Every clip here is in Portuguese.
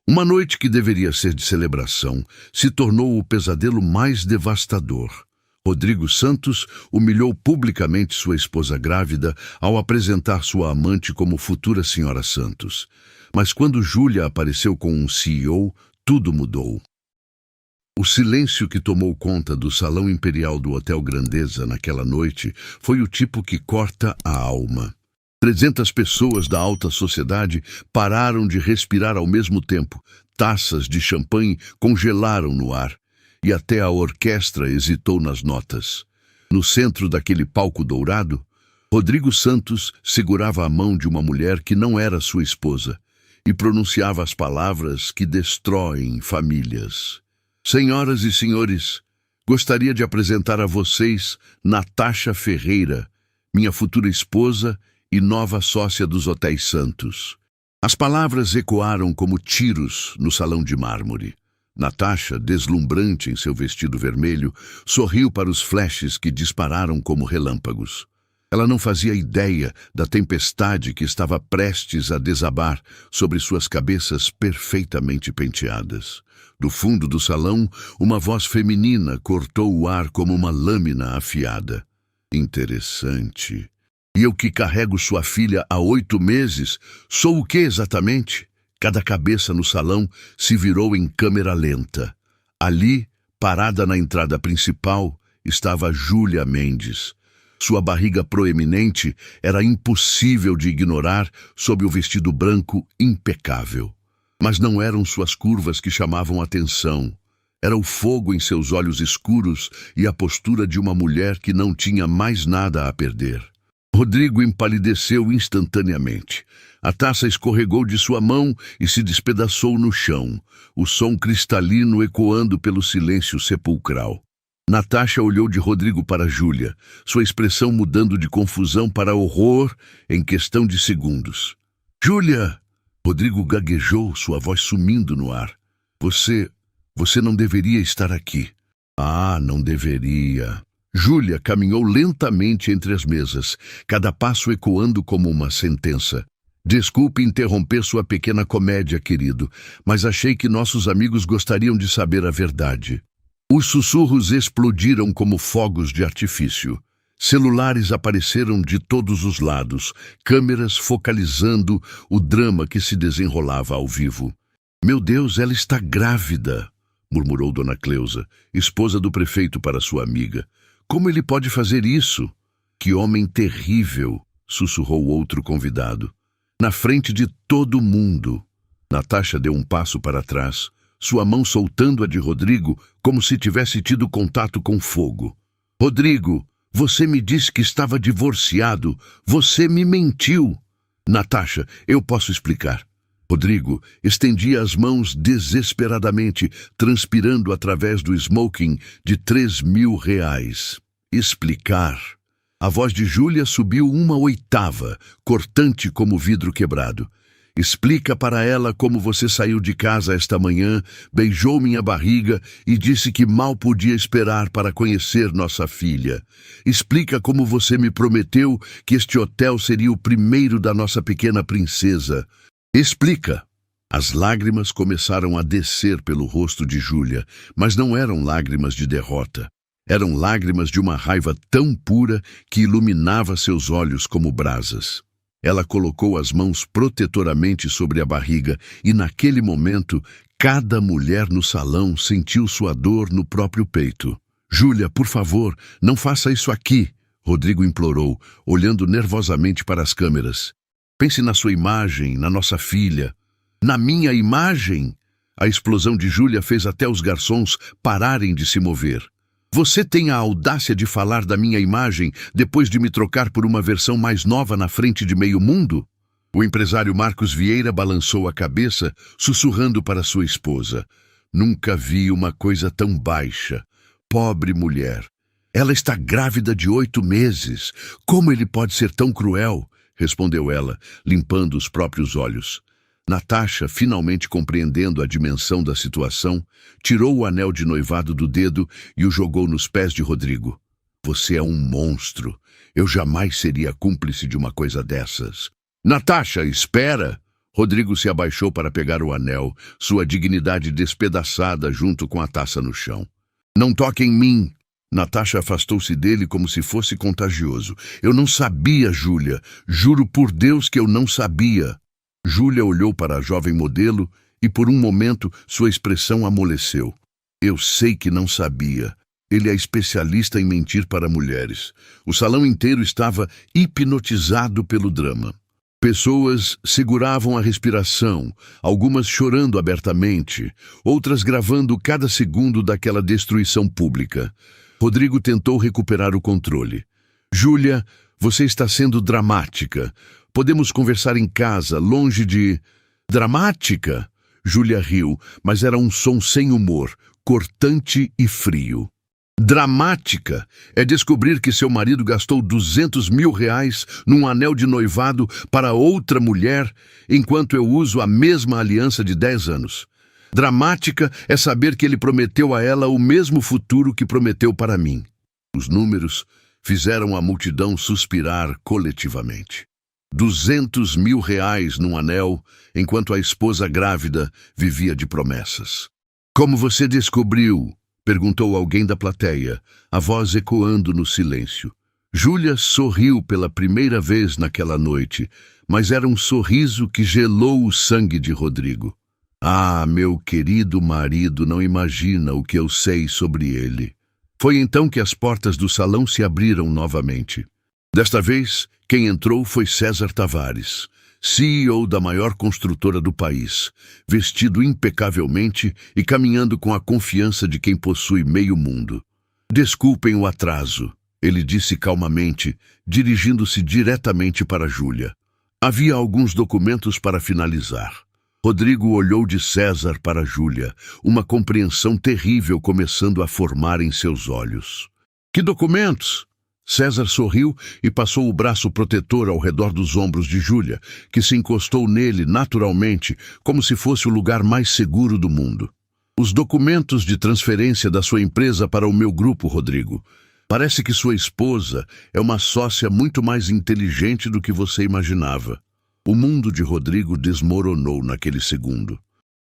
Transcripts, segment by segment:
Uma noite que deveria ser de celebração se tornou o pesadelo mais devastador. Rodrigo Santos humilhou publicamente sua esposa grávida ao apresentar sua amante como futura senhora Santos. Mas quando Júlia apareceu com um CEO, tudo mudou. O silêncio que tomou conta do salão imperial do Hotel Grandeza naquela noite foi o tipo que corta a alma. 300 pessoas da alta sociedade pararam de respirar ao mesmo tempo. Taças de champanhe congelaram no ar. E até a orquestra hesitou nas notas. No centro daquele palco dourado, Rodrigo Santos segurava a mão de uma mulher que não era sua esposa e pronunciava as palavras que destroem famílias. Senhoras e senhores, gostaria de apresentar a vocês Natasha Ferreira, minha futura esposa e nova sócia dos Hotéis Santos. As palavras ecoaram como tiros no salão de mármore. Natasha, deslumbrante em seu vestido vermelho, sorriu para os flashes que dispararam como relâmpagos. Ela não fazia ideia da tempestade que estava prestes a desabar sobre suas cabeças perfeitamente penteadas. Do fundo do salão, uma voz feminina cortou o ar como uma lâmina afiada. Interessante. E eu que carrego sua filha há 8 meses, sou o que exatamente? Cada cabeça no salão se virou em câmera lenta. Ali, parada na entrada principal, estava Júlia Mendes. Sua barriga proeminente era impossível de ignorar sob o vestido branco impecável. Mas não eram suas curvas que chamavam atenção. Era o fogo em seus olhos escuros e a postura de uma mulher que não tinha mais nada a perder. Rodrigo empalideceu instantaneamente. A taça escorregou de sua mão e se despedaçou no chão, o som cristalino ecoando pelo silêncio sepulcral. Natasha olhou de Rodrigo para Júlia, sua expressão mudando de confusão para horror em questão de segundos. Júlia! Rodrigo gaguejou, sua voz sumindo no ar. Você não deveria estar aqui. Ah, não deveria. Júlia caminhou lentamente entre as mesas, cada passo ecoando como uma sentença. Desculpe interromper sua pequena comédia, querido, mas achei que nossos amigos gostariam de saber a verdade. Os sussurros explodiram como fogos de artifício. Celulares apareceram de todos os lados, câmeras focalizando o drama que se desenrolava ao vivo. Meu Deus, ela está grávida, murmurou Dona Cleusa, esposa do prefeito para sua amiga. Como ele pode fazer isso? Que homem terrível, sussurrou outro convidado. Na frente de todo mundo. Natasha deu um passo para trás, sua mão soltando a de Rodrigo como se tivesse tido contato com fogo. Rodrigo, você me disse que estava divorciado. Você me mentiu. Natasha, eu posso explicar. Rodrigo estendia as mãos desesperadamente, transpirando através do smoking de R$3.000. Explicar. A voz de Júlia subiu 1/8, cortante como vidro quebrado. Explica para ela como você saiu de casa esta manhã, beijou minha barriga e disse que mal podia esperar para conhecer nossa filha. Explica como você me prometeu que este hotel seria o primeiro da nossa pequena princesa. Explica. As lágrimas começaram a descer pelo rosto de Júlia, mas não eram lágrimas de derrota. Eram lágrimas de uma raiva tão pura que iluminava seus olhos como brasas. Ela colocou as mãos protetoramente sobre a barriga e, naquele momento, cada mulher no salão sentiu sua dor no próprio peito. Júlia, por favor, não faça isso aqui, Rodrigo implorou, olhando nervosamente para as câmeras. Pense na sua imagem, na nossa filha. Na minha imagem? A explosão de Júlia fez até os garçons pararem de se mover. Você tem a audácia de falar da minha imagem depois de me trocar por uma versão mais nova na frente de meio mundo? O empresário Marcos Vieira balançou a cabeça, sussurrando para sua esposa. Nunca vi uma coisa tão baixa. Pobre mulher. Ela está grávida de 8 meses. Como ele pode ser tão cruel? Respondeu ela, limpando os próprios olhos. Natasha, finalmente compreendendo a dimensão da situação, tirou o anel de noivado do dedo e o jogou nos pés de Rodrigo. Você é um monstro. Eu jamais seria cúmplice de uma coisa dessas. Natasha, espera! Rodrigo se abaixou para pegar o anel, sua dignidade despedaçada junto com a taça no chão. Não toque em mim! Natasha afastou-se dele como se fosse contagioso. Eu não sabia, Júlia. Juro por Deus que eu não sabia. Júlia olhou para a jovem modelo e por um momento sua expressão amoleceu. Eu sei que não sabia. Ele é especialista em mentir para mulheres. O salão inteiro estava hipnotizado pelo drama. Pessoas seguravam a respiração, algumas chorando abertamente, outras gravando cada segundo daquela destruição pública. Rodrigo tentou recuperar o controle. Júlia, você está sendo dramática. Podemos conversar em casa, longe de... Dramática? Júlia riu, mas era um som sem humor, cortante e frio. Dramática é descobrir que seu marido gastou R$200 mil num anel de noivado para outra mulher, enquanto eu uso a mesma aliança de 10 anos. Dramática é saber que ele prometeu a ela o mesmo futuro que prometeu para mim. Os números fizeram a multidão suspirar coletivamente. R$200 mil num anel, enquanto a esposa grávida vivia de promessas. Como você descobriu? Perguntou alguém da plateia, a voz ecoando no silêncio. Júlia sorriu pela primeira vez naquela noite, mas era um sorriso que gelou o sangue de Rodrigo. Ah, meu querido marido não imagina o que eu sei sobre ele. Foi então que as portas do salão se abriram novamente. Desta vez, quem entrou foi César Tavares, CEO da maior construtora do país, vestido impecavelmente e caminhando com a confiança de quem possui meio mundo. Desculpem o atraso, ele disse calmamente, dirigindo-se diretamente para Júlia. Havia alguns documentos para finalizar. Rodrigo olhou de César para Júlia, uma compreensão terrível começando a formar em seus olhos. Que documentos? César sorriu e passou o braço protetor ao redor dos ombros de Júlia, que se encostou nele naturalmente, como se fosse o lugar mais seguro do mundo. Os documentos de transferência da sua empresa para o meu grupo, Rodrigo. Parece que sua esposa é uma sócia muito mais inteligente do que você imaginava. O mundo de Rodrigo desmoronou naquele segundo.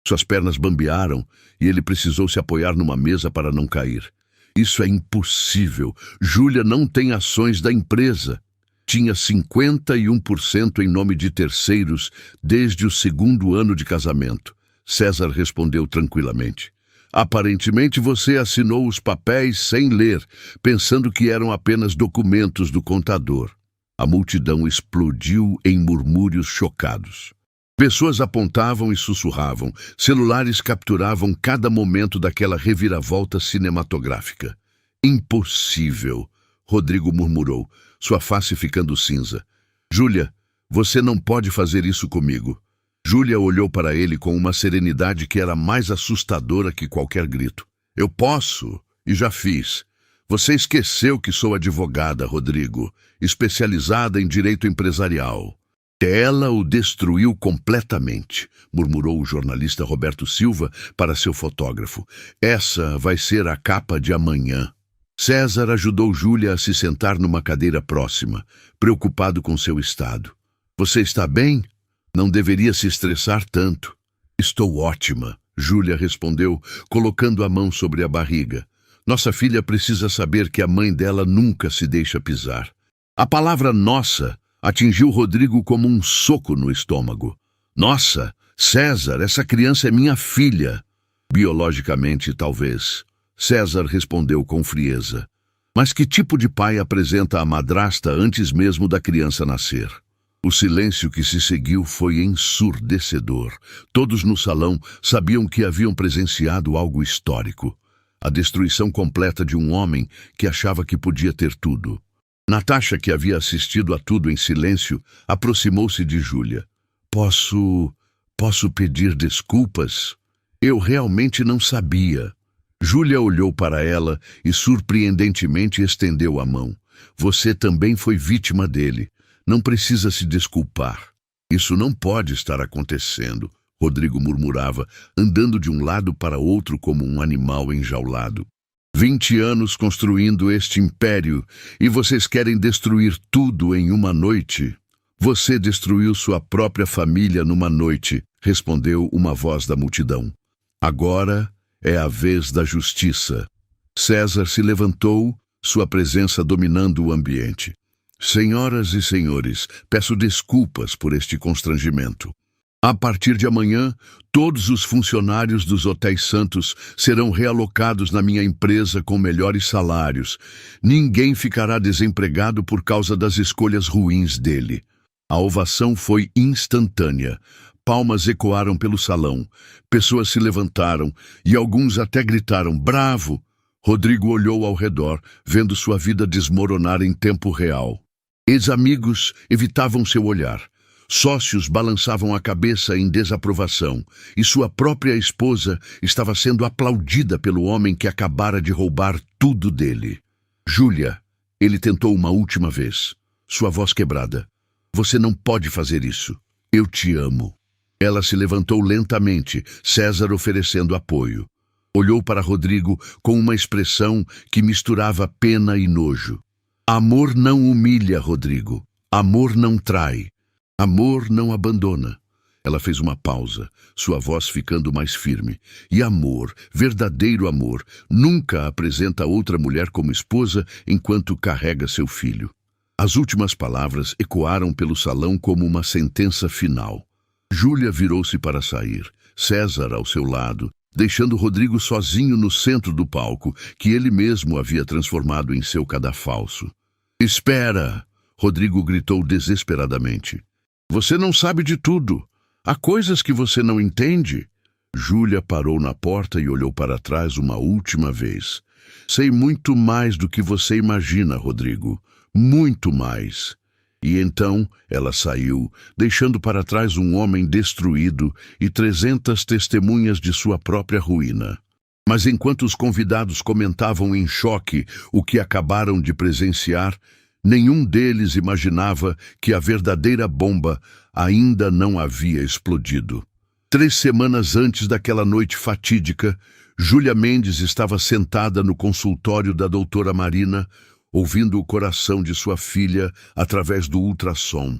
Suas pernas bambearam e ele precisou se apoiar numa mesa para não cair. Isso é impossível. Júlia não tem ações da empresa. Tinha 51% em nome de terceiros desde o 2º ano de casamento. César respondeu tranquilamente. Aparentemente você assinou os papéis sem ler, pensando que eram apenas documentos do contador. A multidão explodiu em murmúrios chocados. Pessoas apontavam e sussurravam, celulares capturavam cada momento daquela reviravolta cinematográfica. Impossível, Rodrigo murmurou, sua face ficando cinza. Júlia, você não pode fazer isso comigo. Júlia olhou para ele com uma serenidade que era mais assustadora que qualquer grito. Eu posso, e já fiz. Você esqueceu que sou advogada, Rodrigo, especializada em direito empresarial. Ela o destruiu completamente, murmurou o jornalista Roberto Silva para seu fotógrafo. Essa vai ser a capa de amanhã. César ajudou Júlia a se sentar numa cadeira próxima, preocupado com seu estado. Você está bem? Não deveria se estressar tanto. Estou ótima, Júlia respondeu, colocando a mão sobre a barriga. Nossa filha precisa saber que a mãe dela nunca se deixa pisar. A palavra nossa atingiu Rodrigo como um soco no estômago. Nossa, César, essa criança é minha filha. Biologicamente, talvez. César respondeu com frieza. Mas que tipo de pai apresenta a madrasta antes mesmo da criança nascer? O silêncio que se seguiu foi ensurdecedor. Todos no salão sabiam que haviam presenciado algo histórico. A destruição completa de um homem que achava que podia ter tudo. Natasha, que havia assistido a tudo em silêncio, aproximou-se de Júlia. Posso pedir desculpas? Eu realmente não sabia. Júlia olhou para ela e surpreendentemente estendeu a mão. Você também foi vítima dele. Não precisa se desculpar. Isso não pode estar acontecendo, Rodrigo murmurava, andando de um lado para outro como um animal enjaulado. 20 anos construindo este império e vocês querem destruir tudo em uma noite? Você destruiu sua própria família numa noite, respondeu uma voz da multidão. Agora é a vez da justiça. César se levantou, sua presença dominando o ambiente. Senhoras e senhores, peço desculpas por este constrangimento. A partir de amanhã, todos os funcionários dos Hotéis Santos serão realocados na minha empresa com melhores salários. Ninguém ficará desempregado por causa das escolhas ruins dele. A ovação foi instantânea. Palmas ecoaram pelo salão. Pessoas se levantaram e alguns até gritaram, "Bravo!" Rodrigo olhou ao redor, vendo sua vida desmoronar em tempo real. Ex-amigos evitavam seu olhar. Sócios balançavam a cabeça em desaprovação, e sua própria esposa estava sendo aplaudida pelo homem que acabara de roubar tudo dele. Júlia, ele tentou uma última vez, sua voz quebrada. Você não pode fazer isso. Eu te amo. Ela se levantou lentamente, César oferecendo apoio. Olhou para Rodrigo com uma expressão que misturava pena e nojo. Amor não humilha, Rodrigo. Amor não trai. Amor não abandona. Ela fez uma pausa, sua voz ficando mais firme. E amor, verdadeiro amor, nunca apresenta outra mulher como esposa enquanto carrega seu filho. As últimas palavras ecoaram pelo salão como uma sentença final. Júlia virou-se para sair, César ao seu lado, deixando Rodrigo sozinho no centro do palco, que ele mesmo havia transformado em seu cadafalso. Espera! Rodrigo gritou desesperadamente. Você não sabe de tudo. Há coisas que você não entende. Júlia parou na porta e olhou para trás uma última vez. Sei muito mais do que você imagina, Rodrigo. Muito mais. E então ela saiu, deixando para trás um homem destruído e 300 testemunhas de sua própria ruína. Mas enquanto os convidados comentavam em choque o que acabaram de presenciar, nenhum deles imaginava que a verdadeira bomba ainda não havia explodido. 3 semanas antes daquela noite fatídica, Júlia Mendes estava sentada no consultório da doutora Marina, ouvindo o coração de sua filha através do ultrassom.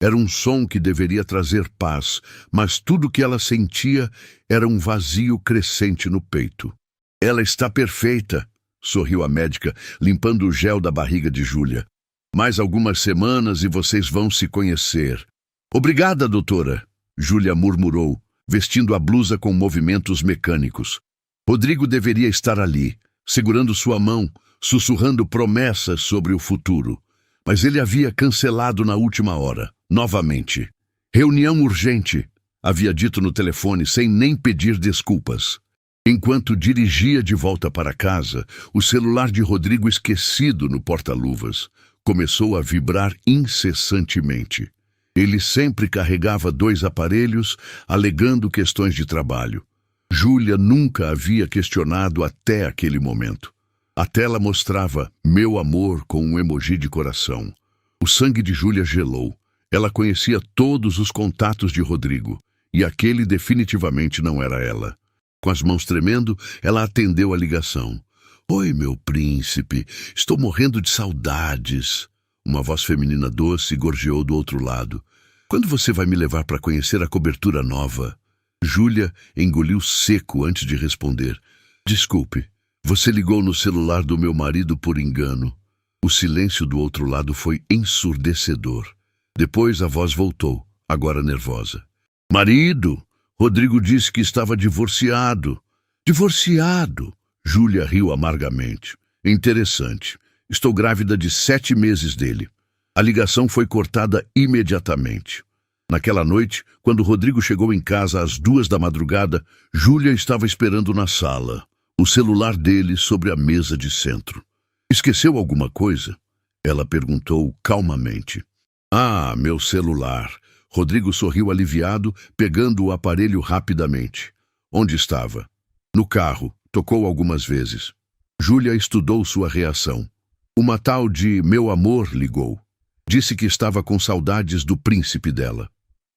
Era um som que deveria trazer paz, mas tudo que ela sentia era um vazio crescente no peito. Ela está perfeita, sorriu a médica, limpando o gel da barriga de Júlia. Mais algumas semanas e vocês vão se conhecer. Obrigada, doutora, Júlia murmurou, vestindo a blusa com movimentos mecânicos. Rodrigo deveria estar ali, segurando sua mão, sussurrando promessas sobre o futuro. Mas ele havia cancelado na última hora, novamente. Reunião urgente, havia dito no telefone sem nem pedir desculpas. Enquanto dirigia de volta para casa, o celular de Rodrigo, esquecido no porta-luvas, começou a vibrar incessantemente. Ele sempre carregava 2 aparelhos, alegando questões de trabalho. Júlia nunca havia questionado até aquele momento. A tela mostrava "Meu amor" com um emoji de coração. O sangue de Júlia gelou. Ela conhecia todos os contatos de Rodrigo, e aquele definitivamente não era ela. Com as mãos tremendo, ela atendeu a ligação. Oi, meu príncipe, estou morrendo de saudades. Uma voz feminina doce gorjeou do outro lado. Quando você vai me levar para conhecer a cobertura nova? Júlia engoliu seco antes de responder. Desculpe, você ligou no celular do meu marido por engano. O silêncio do outro lado foi ensurdecedor. Depois a voz voltou, agora nervosa. Marido? Rodrigo disse que estava divorciado. Divorciado? Júlia riu amargamente. Interessante. Estou grávida de 7 meses dele. A ligação foi cortada imediatamente. Naquela noite, quando Rodrigo chegou em casa às 2 da madrugada, Júlia estava esperando na sala, o celular dele sobre a mesa de centro. Esqueceu alguma coisa? Ela perguntou calmamente. Ah, meu celular. Rodrigo sorriu aliviado, pegando o aparelho rapidamente. Onde estava? No carro. Tocou algumas vezes. Júlia estudou sua reação. Uma tal de meu amor ligou. Disse que estava com saudades do príncipe dela.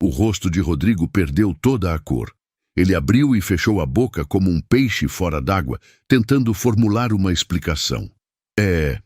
O rosto de Rodrigo perdeu toda a cor. Ele abriu e fechou a boca como um peixe fora d'água, tentando formular uma explicação. É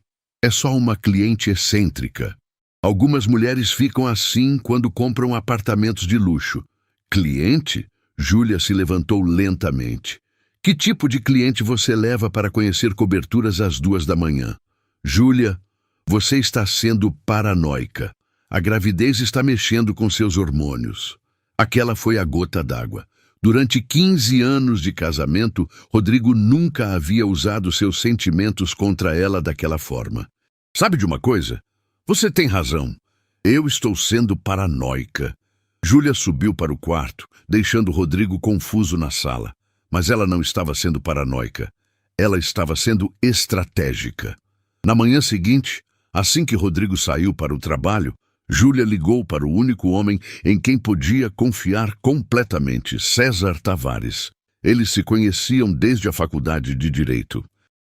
só uma cliente excêntrica. Algumas mulheres ficam assim quando compram apartamentos de luxo. Cliente? Júlia se levantou lentamente. Que tipo de cliente você leva para conhecer coberturas às 2 da manhã? Júlia, você está sendo paranoica. A gravidez está mexendo com seus hormônios. Aquela foi a gota d'água. Durante 15 anos de casamento, Rodrigo nunca havia usado seus sentimentos contra ela daquela forma. Sabe de uma coisa? Você tem razão. Eu estou sendo paranoica. Júlia subiu para o quarto, deixando Rodrigo confuso na sala. Mas ela não estava sendo paranoica. Ela estava sendo estratégica. Na manhã seguinte, assim que Rodrigo saiu para o trabalho, Júlia ligou para o único homem em quem podia confiar completamente, César Tavares. Eles se conheciam desde a faculdade de Direito.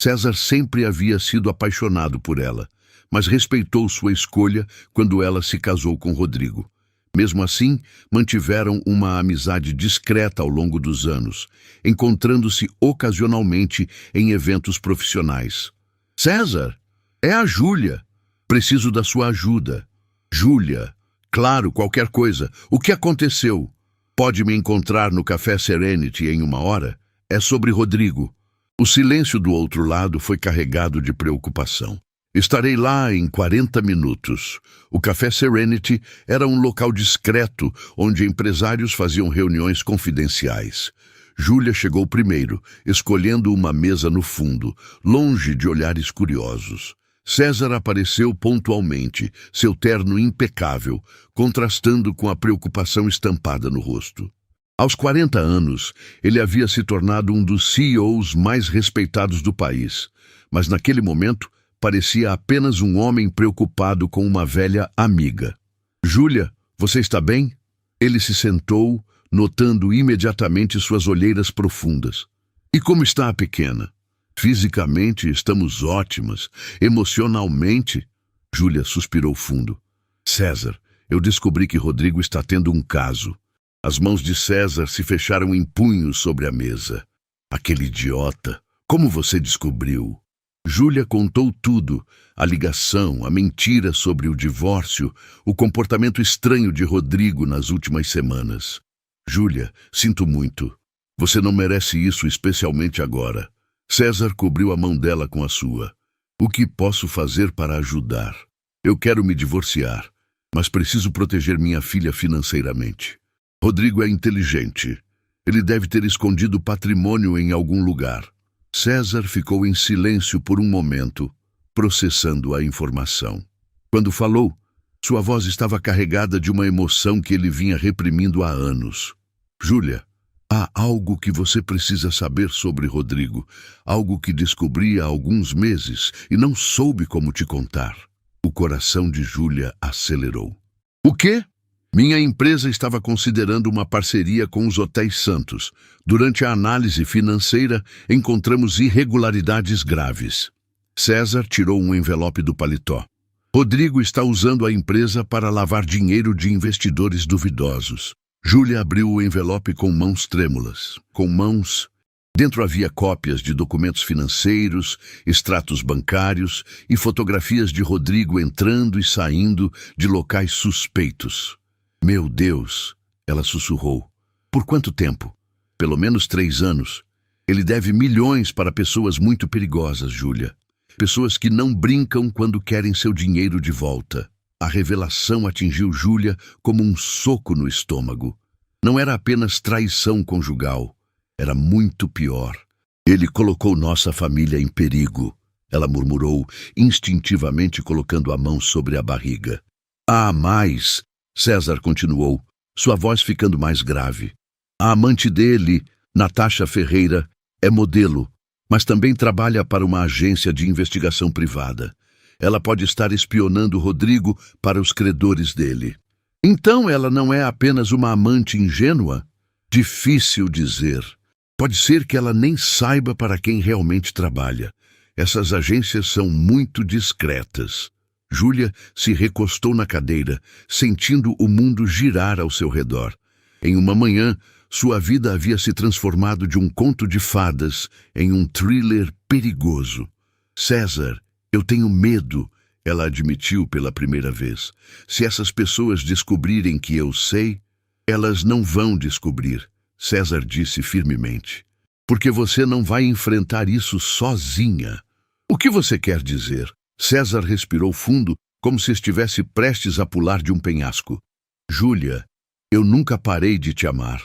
César sempre havia sido apaixonado por ela, mas respeitou sua escolha quando ela se casou com Rodrigo. Mesmo assim, mantiveram uma amizade discreta ao longo dos anos, encontrando-se ocasionalmente em eventos profissionais. César, é a Júlia. Preciso da sua ajuda. Júlia, claro, qualquer coisa. O que aconteceu? Pode me encontrar no Café Serenity em 1 hora? É sobre Rodrigo. O silêncio do outro lado foi carregado de preocupação. Estarei lá em 40 minutos. O Café Serenity era um local discreto onde empresários faziam reuniões confidenciais. Júlia chegou primeiro, escolhendo uma mesa no fundo, longe de olhares curiosos. César apareceu pontualmente, seu terno impecável, contrastando com a preocupação estampada no rosto. Aos 40 anos, ele havia se tornado um dos CEOs mais respeitados do país, mas naquele momento parecia apenas um homem preocupado com uma velha amiga. Júlia, você está bem? Ele se sentou, notando imediatamente suas olheiras profundas. E como está a pequena? Fisicamente estamos ótimas. Emocionalmente? Júlia suspirou fundo. César, eu descobri que Rodrigo está tendo um caso. As mãos de César se fecharam em punhos sobre a mesa. Aquele idiota. Como você descobriu? Júlia contou tudo, a ligação, a mentira sobre o divórcio, o comportamento estranho de Rodrigo nas últimas semanas. Júlia, sinto muito. Você não merece isso, especialmente agora. César cobriu a mão dela com a sua. O que posso fazer para ajudar? Eu quero me divorciar, mas preciso proteger minha filha financeiramente. Rodrigo é inteligente. Ele deve ter escondido patrimônio em algum lugar. César ficou em silêncio por um momento, processando a informação. Quando falou, sua voz estava carregada de uma emoção que ele vinha reprimindo há anos. Júlia, há algo que você precisa saber sobre Rodrigo, algo que descobri há alguns meses e não soube como te contar. O coração de Júlia acelerou. O quê? Minha empresa estava considerando uma parceria com os Hotéis Santos. Durante a análise financeira, encontramos irregularidades graves. César tirou um envelope do paletó. Rodrigo está usando a empresa para lavar dinheiro de investidores duvidosos. Júlia abriu o envelope com mãos trêmulas. Dentro havia cópias de documentos financeiros, extratos bancários e fotografias de Rodrigo entrando e saindo de locais suspeitos. Meu Deus, ela sussurrou. Por quanto tempo? Pelo menos 3 anos. Ele deve milhões para pessoas muito perigosas, Júlia. Pessoas que não brincam quando querem seu dinheiro de volta. A revelação atingiu Júlia como um soco no estômago. Não era apenas traição conjugal. Era muito pior. Ele colocou nossa família em perigo, ela murmurou, instintivamente colocando a mão sobre a barriga. Há mais, César continuou, sua voz ficando mais grave. A amante dele, Natasha Ferreira, é modelo, mas também trabalha para uma agência de investigação privada. Ela pode estar espionando Rodrigo para os credores dele. Então ela não é apenas uma amante ingênua? Difícil dizer. Pode ser que ela nem saiba para quem realmente trabalha. Essas agências são muito discretas. Júlia se recostou na cadeira, sentindo o mundo girar ao seu redor. Em uma manhã, sua vida havia se transformado de um conto de fadas em um thriller perigoso. César, eu tenho medo. ela admitiu pela primeira vez. Se essas pessoas descobrirem que eu sei, elas não vão descobrir, César disse firmemente. Porque você não vai enfrentar isso sozinha. O que você quer dizer? César respirou fundo, como se estivesse prestes a pular de um penhasco. Júlia, eu nunca parei de te amar.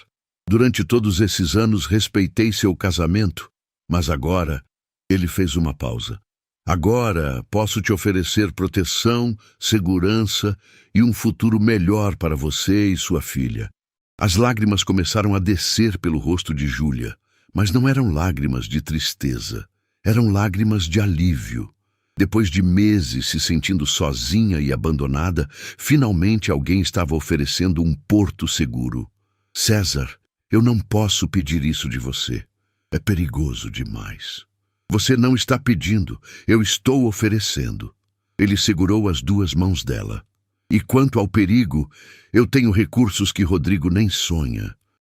Durante todos esses anos respeitei seu casamento, mas agora ele fez uma pausa. Agora posso te oferecer proteção, segurança e um futuro melhor para você e sua filha. As lágrimas começaram a descer pelo rosto de Júlia, mas não eram lágrimas de tristeza, eram lágrimas de alívio. Depois de meses se sentindo sozinha e abandonada, finalmente alguém estava oferecendo um porto seguro. César, eu não posso pedir isso de você. É perigoso demais. Você não está pedindo, eu estou oferecendo. Ele segurou as duas mãos dela. E quanto ao perigo, eu tenho recursos que Rodrigo nem sonha.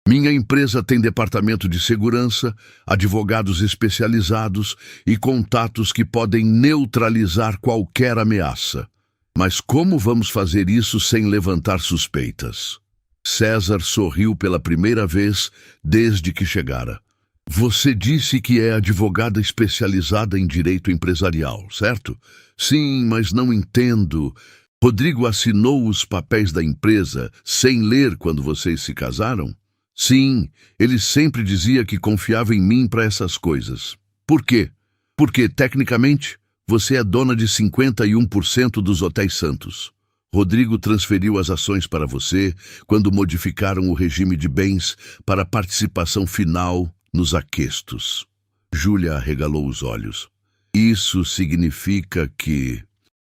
Minha empresa tem departamento de segurança, advogados especializados e contatos que podem neutralizar qualquer ameaça. Mas como vamos fazer isso sem levantar suspeitas? César sorriu pela primeira vez desde que chegara. Você disse que é advogada especializada em direito empresarial, certo? Sim, mas não entendo. Rodrigo assinou os papéis da empresa sem ler quando vocês se casaram? Sim, ele sempre dizia que confiava em mim para essas coisas. Por quê? Porque, tecnicamente, você é dona de 51% dos Hotéis Santos. Rodrigo transferiu as ações para você quando modificaram o regime de bens para participação final nos aquestos. Júlia arregalou os olhos. Isso significa que...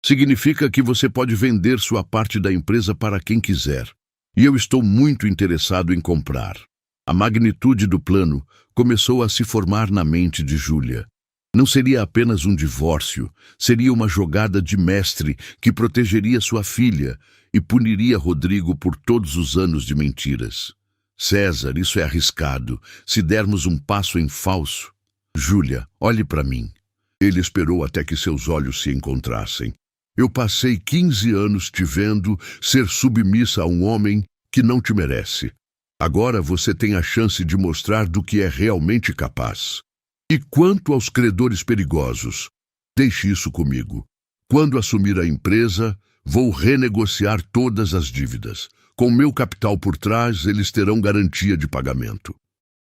Significa que você pode vender sua parte da empresa para quem quiser. E eu estou muito interessado em comprar. A magnitude do plano começou a se formar na mente de Júlia. Não seria apenas um divórcio, seria uma jogada de mestre que protegeria sua filha e puniria Rodrigo por todos os anos de mentiras. César, isso é arriscado. Se dermos um passo em falso... Júlia, olhe para mim. Ele esperou até que seus olhos se encontrassem. Eu passei 15 anos te vendo ser submissa a um homem que não te merece. Agora você tem a chance de mostrar do que é realmente capaz. E quanto aos credores perigosos, deixe isso comigo. Quando assumir a empresa, vou renegociar todas as dívidas. Com meu capital por trás, eles terão garantia de pagamento.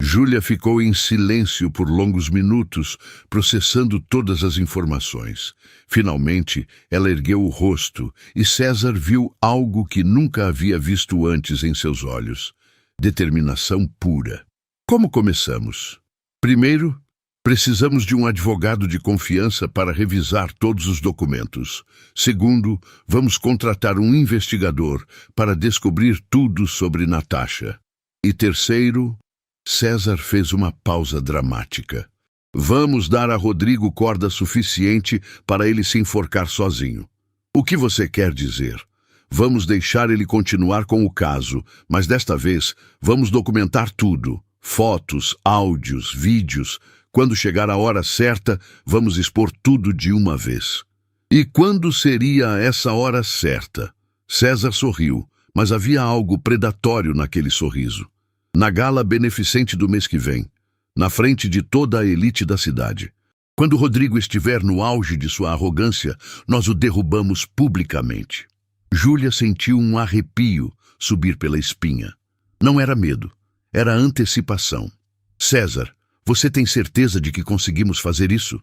Júlia ficou em silêncio por longos minutos, processando todas as informações. Finalmente, ela ergueu o rosto e César viu algo que nunca havia visto antes em seus olhos. Determinação pura. Como começamos? Primeiro, precisamos de um advogado de confiança para revisar todos os documentos. Segundo, vamos contratar um investigador para descobrir tudo sobre Natasha. E terceiro... César fez uma pausa dramática. Vamos dar a Rodrigo corda suficiente para ele se enforcar sozinho. O que você quer dizer? Vamos deixar ele continuar com o caso, mas desta vez vamos documentar tudo. Fotos, áudios, vídeos. Quando chegar a hora certa, vamos expor tudo de uma vez. E quando seria essa hora certa? César sorriu, mas havia algo predatório naquele sorriso. Na gala beneficente do mês que vem, na frente de toda a elite da cidade. Quando Rodrigo estiver no auge de sua arrogância, nós o derrubamos publicamente. Júlia sentiu um arrepio subir pela espinha. Não era medo, era antecipação. César, você tem certeza de que conseguimos fazer isso?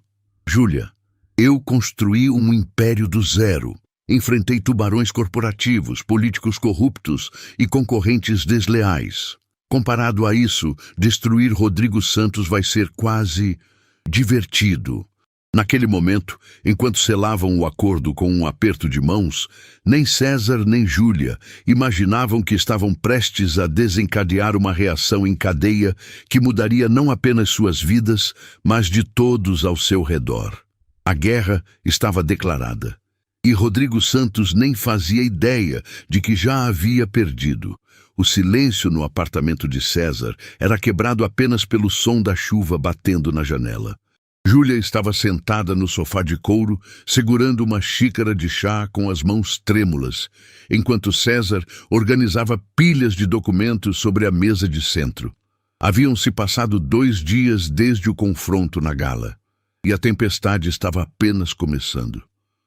Júlia, eu construí um império do zero. Enfrentei tubarões corporativos, políticos corruptos e concorrentes desleais. Comparado a isso, destruir Rodrigo Santos vai ser quase divertido. Naquele momento, enquanto selavam o acordo com um aperto de mãos, nem César nem Júlia imaginavam que estavam prestes a desencadear uma reação em cadeia que mudaria não apenas suas vidas, mas de todos ao seu redor. A guerra estava declarada. E Rodrigo Santos nem fazia ideia de que já havia perdido. O silêncio no apartamento de César era quebrado apenas pelo som da chuva batendo na janela. Júlia estava sentada no sofá de couro, segurando uma xícara de chá com as mãos trêmulas, enquanto César organizava pilhas de documentos sobre a mesa de centro. Haviam-se passado 2 dias desde o confronto na gala, e a tempestade estava apenas começando.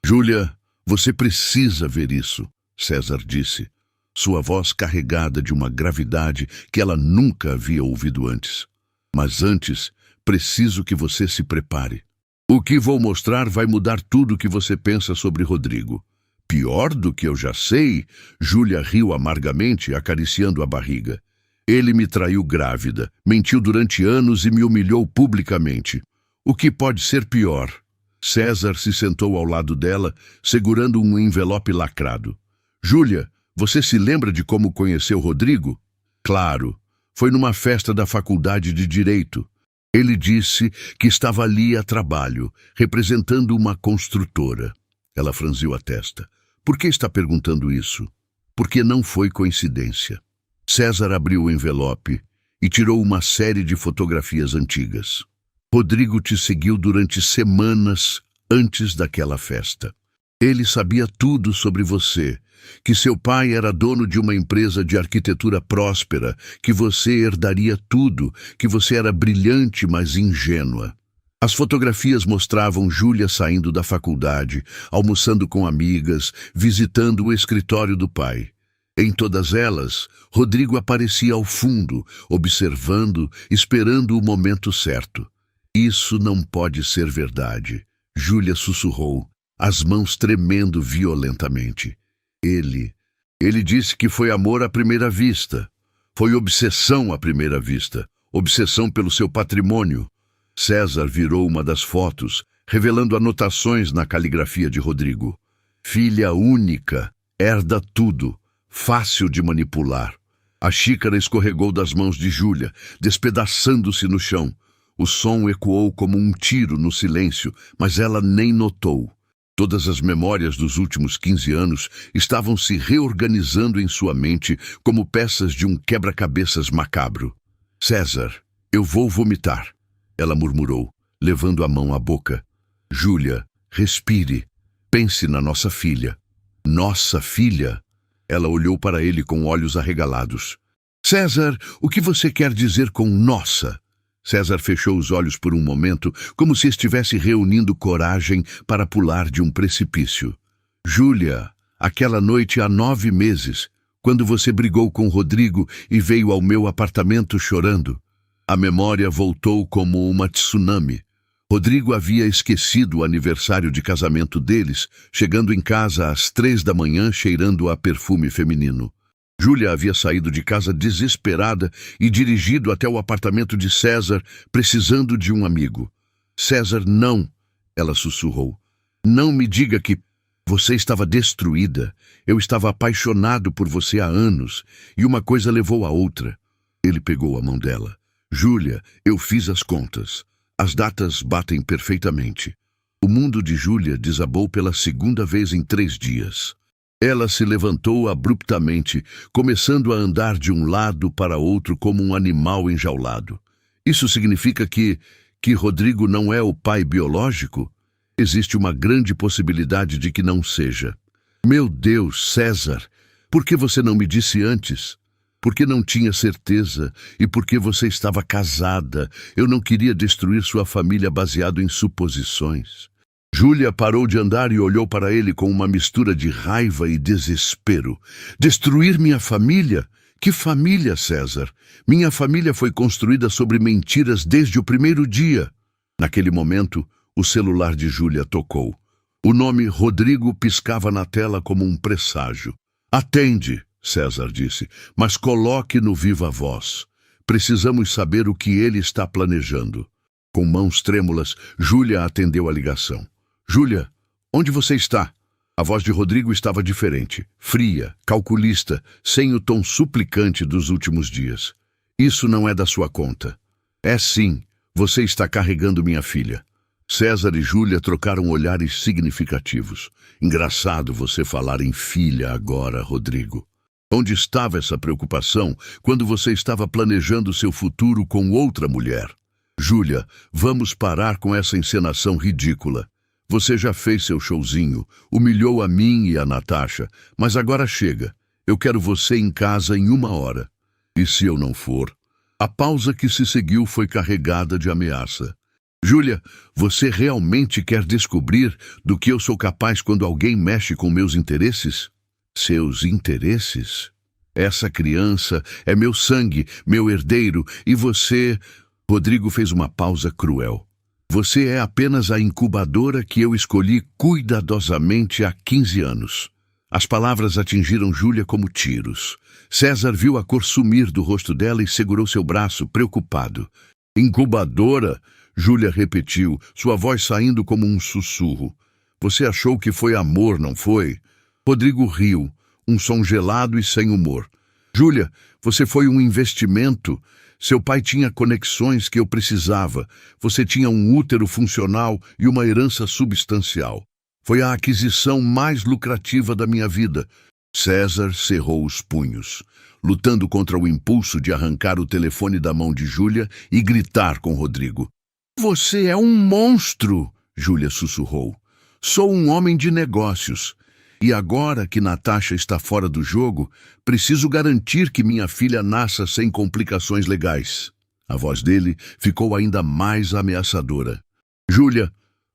Júlia, você precisa ver isso, César disse, sua voz carregada de uma gravidade que ela nunca havia ouvido antes. Mas antes, preciso que você se prepare. O que vou mostrar vai mudar tudo o que você pensa sobre Rodrigo. Pior do que eu já sei, Júlia riu amargamente, acariciando a barriga. Ele me traiu grávida, mentiu durante anos e me humilhou publicamente. O que pode ser pior? César se sentou ao lado dela, segurando um envelope lacrado. Júlia, você se lembra de como conheceu Rodrigo? Claro, foi numa festa da faculdade de Direito. Ele disse que estava ali a trabalho, representando uma construtora. Ela franziu a testa. Por que está perguntando isso? Porque não foi coincidência. César abriu o envelope e tirou uma série de fotografias antigas. Rodrigo te seguiu durante semanas antes daquela festa. Ele sabia tudo sobre você, que seu pai era dono de uma empresa de arquitetura próspera, que você herdaria tudo, que você era brilhante, mas ingênua. As fotografias mostravam Júlia saindo da faculdade, almoçando com amigas, visitando o escritório do pai. Em todas elas, Rodrigo aparecia ao fundo, observando, esperando o momento certo. Isso não pode ser verdade, Júlia sussurrou, as mãos tremendo violentamente. Ele disse que foi amor à primeira vista. Foi obsessão à primeira vista. Obsessão pelo seu patrimônio. César virou uma das fotos, revelando anotações na caligrafia de Rodrigo. Filha única, herda tudo, fácil de manipular. A xícara escorregou das mãos de Júlia, despedaçando-se no chão. O som ecoou como um tiro no silêncio, mas ela nem notou. Todas as memórias dos últimos 15 anos estavam se reorganizando em sua mente como peças de um quebra-cabeças macabro. César, eu vou vomitar, ela murmurou, levando a mão à boca. Júlia, respire. Pense na nossa filha. Nossa filha? Ela olhou para ele com olhos arregalados. César, o que você quer dizer com nossa? César fechou os olhos por um momento, como se estivesse reunindo coragem para pular de um precipício. Júlia, aquela noite há 9 meses, quando você brigou com Rodrigo e veio ao meu apartamento chorando. A memória voltou como uma tsunami. Rodrigo havia esquecido o aniversário de casamento deles, chegando em casa às 3 da manhã cheirando a perfume feminino. Júlia havia saído de casa desesperada e dirigido até o apartamento de César, precisando de um amigo. César, não, ela sussurrou. Não me diga que você estava destruída. Eu estava apaixonado por você há anos, e uma coisa levou a outra. Ele pegou a mão dela. Júlia, eu fiz as contas. As datas batem perfeitamente. O mundo de Júlia desabou pela segunda vez em 3 dias. Ela se levantou abruptamente, começando a andar de um lado para outro como um animal enjaulado. Isso significa que Rodrigo não é o pai biológico? Existe uma grande possibilidade de que não seja. Meu Deus, César, por que você não me disse antes? Porque não tinha certeza e porque você estava casada. Eu não queria destruir sua família baseado em suposições. Júlia parou de andar e olhou para ele com uma mistura de raiva e desespero. Destruir minha família? Que família, César? Minha família foi construída sobre mentiras desde o primeiro dia. Naquele momento, o celular de Júlia tocou. O nome Rodrigo piscava na tela como um presságio. Atende, César disse, mas coloque no viva voz. Precisamos saber o que ele está planejando. Com mãos trêmulas, Júlia atendeu a ligação. Júlia, onde você está? A voz de Rodrigo estava diferente, fria, calculista, sem o tom suplicante dos últimos dias. Isso não é da sua conta. É sim, você está carregando minha filha. César e Júlia trocaram olhares significativos. Engraçado você falar em filha agora, Rodrigo. Onde estava essa preocupação quando você estava planejando seu futuro com outra mulher? Júlia, vamos parar com essa encenação ridícula. Você já fez seu showzinho, humilhou a mim e a Natasha, mas agora chega. Eu quero você em casa em 1 hora. E se eu não for? A pausa que se seguiu foi carregada de ameaça. Júlia, você realmente quer descobrir do que eu sou capaz quando alguém mexe com meus interesses? Seus interesses? Essa criança é meu sangue, meu herdeiro, e você... Rodrigo fez uma pausa cruel. Você é apenas a incubadora que eu escolhi cuidadosamente há 15 anos. As palavras atingiram Júlia como tiros. César viu a cor sumir do rosto dela e segurou seu braço, preocupado. Incubadora? Júlia repetiu, sua voz saindo como um sussurro. Você achou que foi amor, não foi? Rodrigo riu, um som gelado e sem humor. Júlia, você foi um investimento. Seu pai tinha conexões que eu precisava. Você tinha um útero funcional e uma herança substancial. Foi a aquisição mais lucrativa da minha vida. César cerrou os punhos, lutando contra o impulso de arrancar o telefone da mão de Júlia e gritar com Rodrigo. Você é um monstro, Júlia sussurrou. Sou um homem de negócios. E agora que Natasha está fora do jogo, preciso garantir que minha filha nasça sem complicações legais. A voz dele ficou ainda mais ameaçadora. Júlia,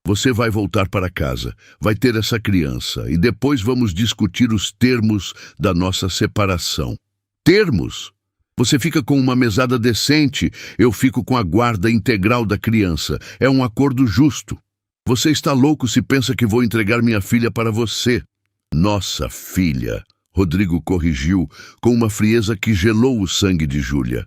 você vai voltar para casa, vai ter essa criança e depois vamos discutir os termos da nossa separação. Termos? Você fica com uma mesada decente, eu fico com a guarda integral da criança. É um acordo justo. Você está louco se pensa que vou entregar minha filha para você. Nossa filha, Rodrigo corrigiu com uma frieza que gelou o sangue de Júlia.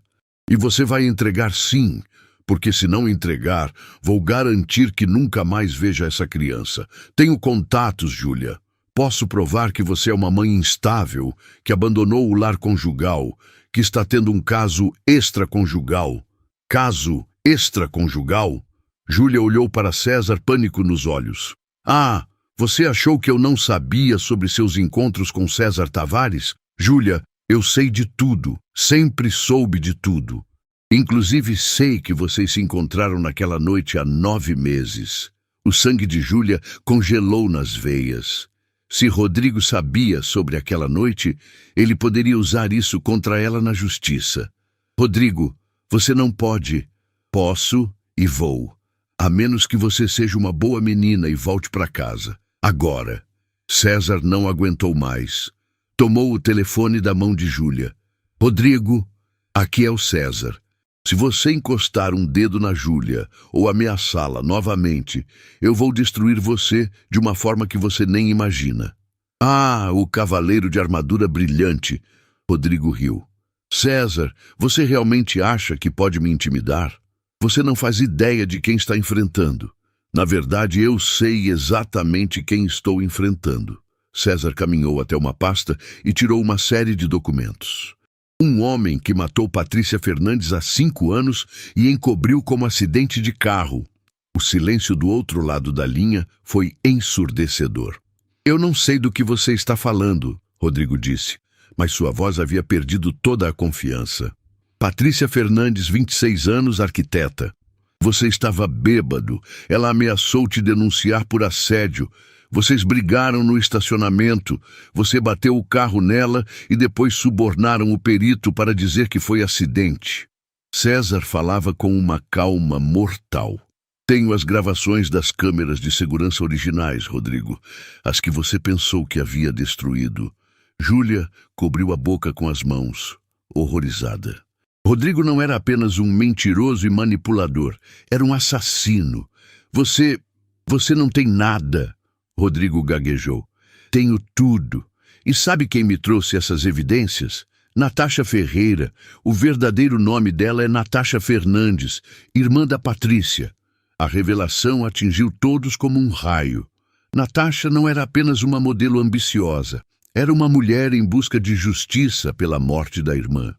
E você vai entregar sim, porque se não entregar, vou garantir que nunca mais veja essa criança. Tenho contatos, Júlia. Posso provar que você é uma mãe instável, que abandonou o lar conjugal, que está tendo um caso extraconjugal. Caso extraconjugal? Júlia olhou para César, pânico nos olhos. Ah, você achou que eu não sabia sobre seus encontros com César Tavares? Júlia, eu sei de tudo, sempre soube de tudo. Inclusive sei que vocês se encontraram naquela noite há 9 meses. O sangue de Júlia congelou nas veias. Se Rodrigo sabia sobre aquela noite, ele poderia usar isso contra ela na justiça. Rodrigo, você não pode. Posso e vou. A menos que você seja uma boa menina e volte para casa. Agora. César não aguentou mais. Tomou o telefone da mão de Júlia. Rodrigo, aqui é o César. Se você encostar um dedo na Júlia ou ameaçá-la novamente, eu vou destruir você de uma forma que você nem imagina. Ah, o cavaleiro de armadura brilhante! Rodrigo riu. César, você realmente acha que pode me intimidar? Você não faz ideia de quem está enfrentando. Na verdade, eu sei exatamente quem estou enfrentando. César caminhou até uma pasta e tirou uma série de documentos. Um homem que matou Patrícia Fernandes há 5 anos e encobriu como acidente de carro. O silêncio do outro lado da linha foi ensurdecedor. Eu não sei do que você está falando, Rodrigo disse, mas sua voz havia perdido toda a confiança. Patrícia Fernandes, 26 anos, arquiteta. Você estava bêbado. Ela ameaçou te denunciar por assédio. Vocês brigaram no estacionamento. Você bateu o carro nela e depois subornaram o perito para dizer que foi acidente. César falava com uma calma mortal. Tenho as gravações das câmeras de segurança originais, Rodrigo. As que você pensou que havia destruído. Júlia cobriu a boca com as mãos, horrorizada. Rodrigo não era apenas um mentiroso e manipulador. Era um assassino. Você não tem nada. Rodrigo gaguejou. Tenho tudo. E sabe quem me trouxe essas evidências? Natasha Ferreira. O verdadeiro nome dela é Natasha Fernandes, irmã da Patrícia. A revelação atingiu todos como um raio. Natasha não era apenas uma modelo ambiciosa. Era uma mulher em busca de justiça pela morte da irmã.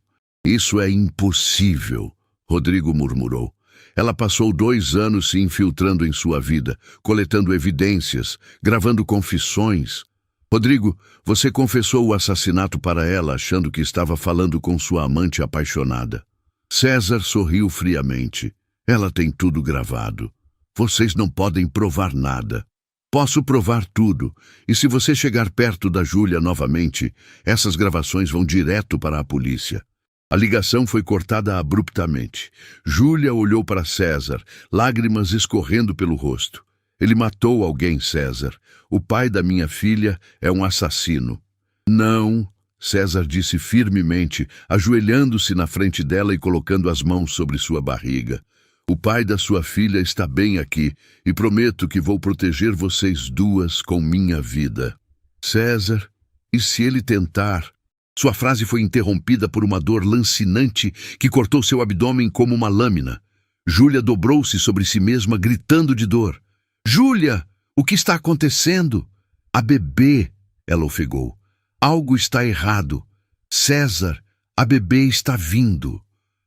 Isso é impossível, Rodrigo murmurou. Ela passou 2 anos se infiltrando em sua vida, coletando evidências, gravando confissões. Rodrigo, você confessou o assassinato para ela, achando que estava falando com sua amante apaixonada. César sorriu friamente. Ela tem tudo gravado. Vocês não podem provar nada. Posso provar tudo, e se você chegar perto da Júlia novamente, essas gravações vão direto para a polícia. A ligação foi cortada abruptamente. Júlia olhou para César, lágrimas escorrendo pelo rosto. Ele matou alguém, César. O pai da minha filha é um assassino. Não, César disse firmemente, ajoelhando-se na frente dela e colocando as mãos sobre sua barriga. O pai da sua filha está bem aqui e prometo que vou proteger vocês duas com minha vida. César, e se ele tentar? Sua frase foi interrompida por uma dor lancinante que cortou seu abdômen como uma lâmina. Júlia dobrou-se sobre si mesma, gritando de dor. Júlia, o que está acontecendo? A bebê, ela ofegou. Algo está errado. César, a bebê está vindo.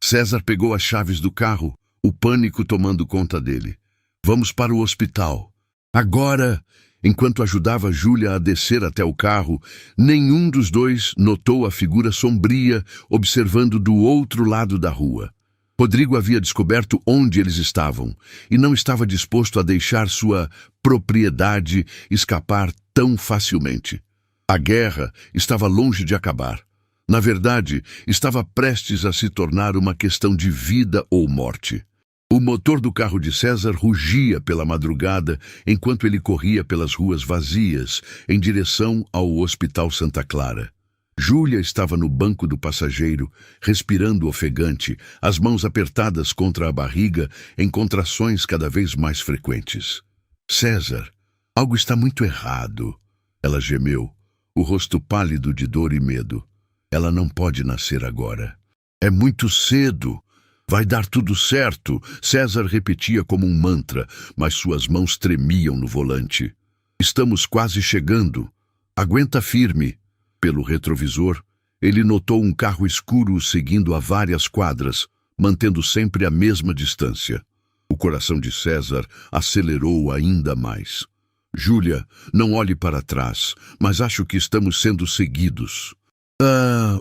César pegou as chaves do carro, o pânico tomando conta dele. Vamos para o hospital. Agora, enquanto ajudava Júlia a descer até o carro, nenhum dos dois notou a figura sombria observando do outro lado da rua. Rodrigo havia descoberto onde eles estavam e não estava disposto a deixar sua propriedade escapar tão facilmente. A guerra estava longe de acabar. Na verdade, estava prestes a se tornar uma questão de vida ou morte. O motor do carro de César rugia pela madrugada enquanto ele corria pelas ruas vazias em direção ao Hospital Santa Clara. Júlia estava no banco do passageiro, respirando ofegante, as mãos apertadas contra a barriga em contrações cada vez mais frequentes. César, algo está muito errado. Ela gemeu, o rosto pálido de dor e medo. Ela não pode nascer agora. É muito cedo. Vai dar tudo certo, César repetia como um mantra, mas suas mãos tremiam no volante. Estamos quase chegando. Aguenta firme. Pelo retrovisor, ele notou um carro escuro seguindo a várias quadras, mantendo sempre a mesma distância. O coração de César acelerou ainda mais. Júlia, não olhe para trás, mas acho que estamos sendo seguidos.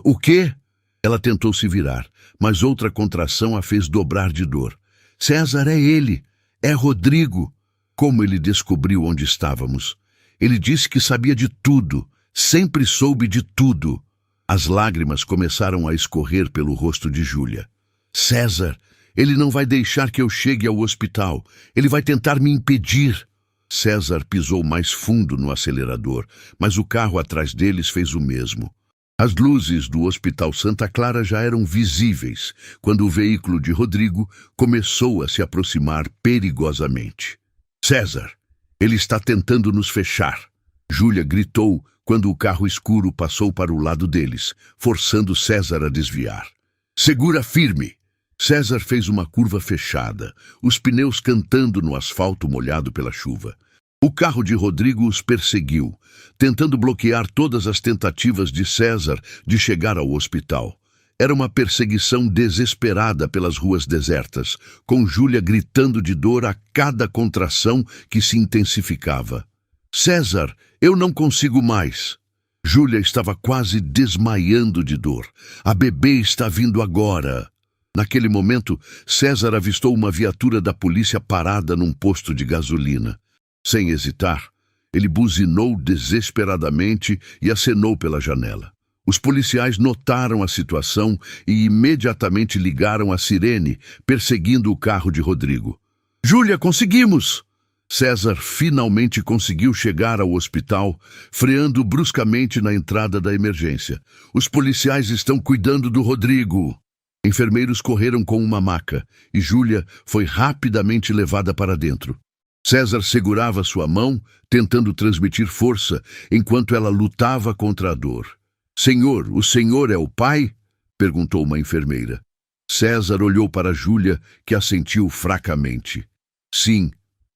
O quê? Ela tentou se virar, mas outra contração a fez dobrar de dor. César, é ele. É Rodrigo. Como ele descobriu onde estávamos? Ele disse que sabia de tudo. Sempre soube de tudo. As lágrimas começaram a escorrer pelo rosto de Júlia. César, ele não vai deixar que eu chegue ao hospital. Ele vai tentar me impedir. César pisou mais fundo no acelerador, mas o carro atrás deles fez o mesmo. As luzes do Hospital Santa Clara já eram visíveis quando o veículo de Rodrigo começou a se aproximar perigosamente. César, ele está tentando nos fechar. Júlia gritou quando o carro escuro passou para o lado deles, forçando César a desviar. Segura firme! César fez uma curva fechada, os pneus cantando no asfalto molhado pela chuva. O carro de Rodrigo os perseguiu, tentando bloquear todas as tentativas de César de chegar ao hospital. Era uma perseguição desesperada pelas ruas desertas, com Júlia gritando de dor a cada contração que se intensificava. César, eu não consigo mais. Júlia estava quase desmaiando de dor. A bebê está vindo agora. Naquele momento, César avistou uma viatura da polícia parada num posto de gasolina. Sem hesitar, ele buzinou desesperadamente e acenou pela janela. Os policiais notaram a situação e imediatamente ligaram a sirene, perseguindo o carro de Rodrigo. Júlia, conseguimos! César finalmente conseguiu chegar ao hospital, freando bruscamente na entrada da emergência. Os policiais estão cuidando do Rodrigo. Enfermeiros correram com uma maca e Júlia foi rapidamente levada para dentro. César segurava sua mão, tentando transmitir força, enquanto ela lutava contra a dor. Senhor, o senhor é o pai? Perguntou uma enfermeira. César olhou para Júlia, que assentiu fracamente. Sim,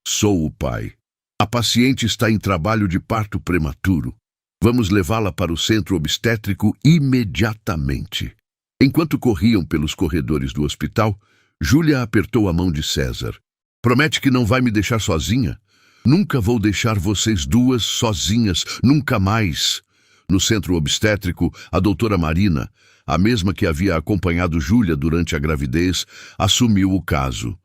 sou o pai. A paciente está em trabalho de parto prematuro. Vamos levá-la para o centro obstétrico imediatamente. Enquanto corriam pelos corredores do hospital, Júlia apertou a mão de César. Promete que não vai me deixar sozinha? Nunca vou deixar vocês duas sozinhas, nunca mais. No centro obstétrico, a doutora Marina, a mesma que havia acompanhado Júlia durante a gravidez, assumiu o caso.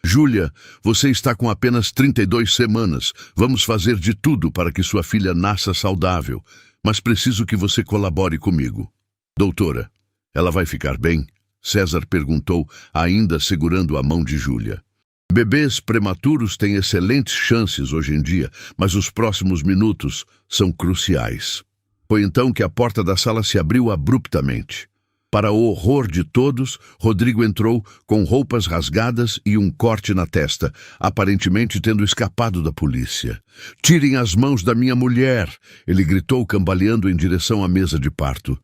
Júlia, você está com apenas 32 semanas. Vamos fazer de tudo para que sua filha nasça saudável, mas preciso que você colabore comigo. Doutora, ela vai ficar bem? César perguntou, ainda segurando a mão de Júlia. Bebês prematuros têm excelentes chances hoje em dia, mas os próximos minutos são cruciais. Foi então que a porta da sala se abriu abruptamente. Para o horror de todos, Rodrigo entrou com roupas rasgadas e um corte na testa, aparentemente tendo escapado da polícia. "Tirem as mãos da minha mulher!" ele gritou, cambaleando em direção à mesa de parto.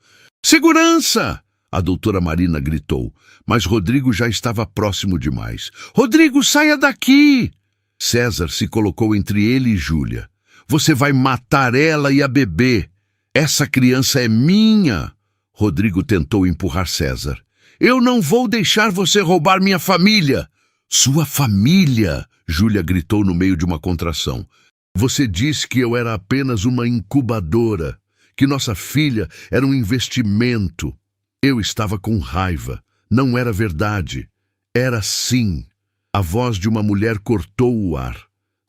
"Segurança!" a doutora Marina gritou, mas Rodrigo já estava próximo demais. "Rodrigo, saia daqui!" César se colocou entre ele e Júlia. "Você vai matar ela e a bebê. Essa criança é minha!" Rodrigo tentou empurrar César. "Eu não vou deixar você roubar minha família!" "Sua família!" Júlia gritou no meio de uma contração. "Você disse que eu era apenas uma incubadora, que nossa filha era um investimento." Eu estava com raiva. Não era verdade. Era sim. A voz de uma mulher cortou o ar.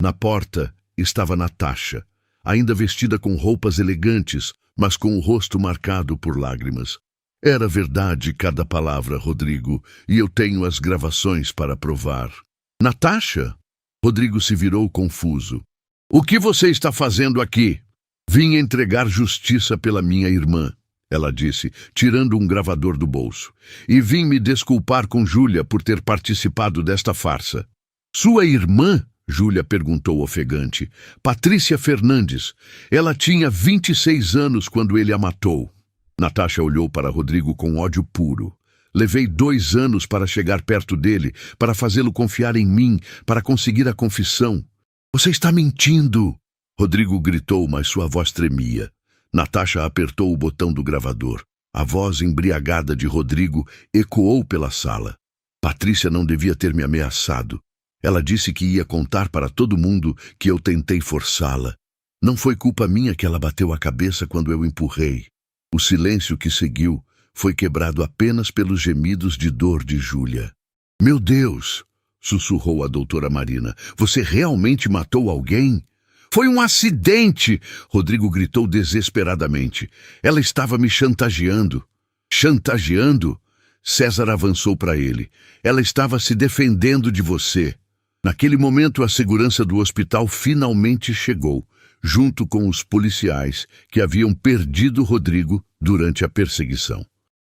Na porta estava Natasha, ainda vestida com roupas elegantes, mas com o rosto marcado por lágrimas. "Era verdade cada palavra, Rodrigo, e eu tenho as gravações para provar." "Natasha?" Rodrigo se virou confuso. "O que você está fazendo aqui?" "Vim entregar justiça pela minha irmã," ela disse, tirando um gravador do bolso. "E vim me desculpar com Júlia por ter participado desta farsa." "Sua irmã?" Júlia perguntou ofegante. "Patrícia Fernandes. Ela tinha 26 anos quando ele a matou." Natasha olhou para Rodrigo com ódio puro. "Levei 2 anos para chegar perto dele, para fazê-lo confiar em mim, para conseguir a confissão." "Você está mentindo!" Rodrigo gritou, mas sua voz tremia. Natasha apertou o botão do gravador. A voz embriagada de Rodrigo ecoou pela sala. "Patrícia não devia ter me ameaçado. Ela disse que ia contar para todo mundo que eu tentei forçá-la. Não foi culpa minha que ela bateu a cabeça quando eu empurrei." O silêncio que seguiu foi quebrado apenas pelos gemidos de dor de Júlia. "Meu Deus!" sussurrou a doutora Marina. "Você realmente matou alguém?" "Foi um acidente!" Rodrigo gritou desesperadamente. "Ela estava me chantageando." "Chantageando?" César avançou para ele. "Ela estava se defendendo de você." Naquele momento, a segurança do hospital finalmente chegou, junto com os policiais que haviam perdido Rodrigo durante a perseguição.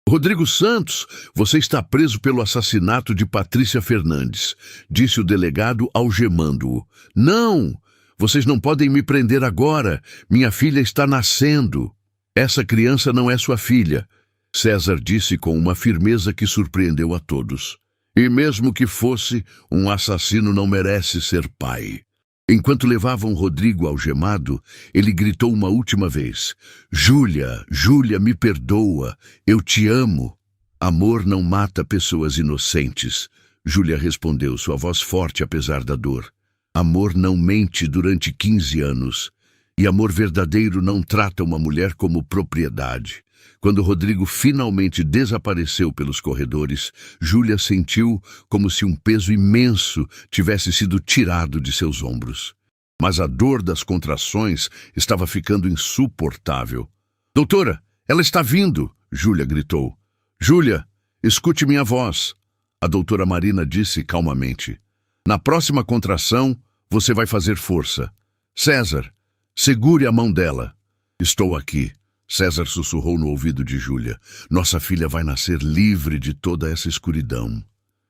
"Rodrigo Santos, você está preso pelo assassinato de Patrícia Fernandes," disse o delegado, algemando-o. "Não! Vocês não podem me prender agora. Minha filha está nascendo." "Essa criança não é sua filha," César disse com uma firmeza que surpreendeu a todos. "E mesmo que fosse, um assassino não merece ser pai." Enquanto levavam Rodrigo algemado, ele gritou uma última vez. "Júlia, Júlia, me perdoa. Eu te amo." "Amor não mata pessoas inocentes," Júlia respondeu, sua voz forte apesar da dor. "Amor não mente durante 15 anos. E amor verdadeiro não trata uma mulher como propriedade." Quando Rodrigo finalmente desapareceu pelos corredores, Júlia sentiu como se um peso imenso tivesse sido tirado de seus ombros. Mas a dor das contrações estava ficando insuportável. "Doutora, ela está vindo!" Júlia gritou. "Júlia, escute minha voz," a doutora Marina disse calmamente. "Na próxima contração, você vai fazer força. César, segure a mão dela." "Estou aqui," César sussurrou no ouvido de Júlia. "Nossa filha vai nascer livre de toda essa escuridão."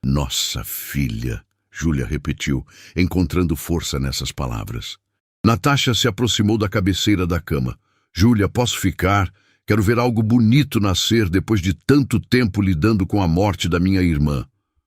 "Nossa filha," Júlia repetiu, encontrando força nessas palavras. Natasha se aproximou da cabeceira da cama. "Júlia, posso ficar? Quero ver algo bonito nascer depois de tanto tempo lidando com a morte da minha irmã."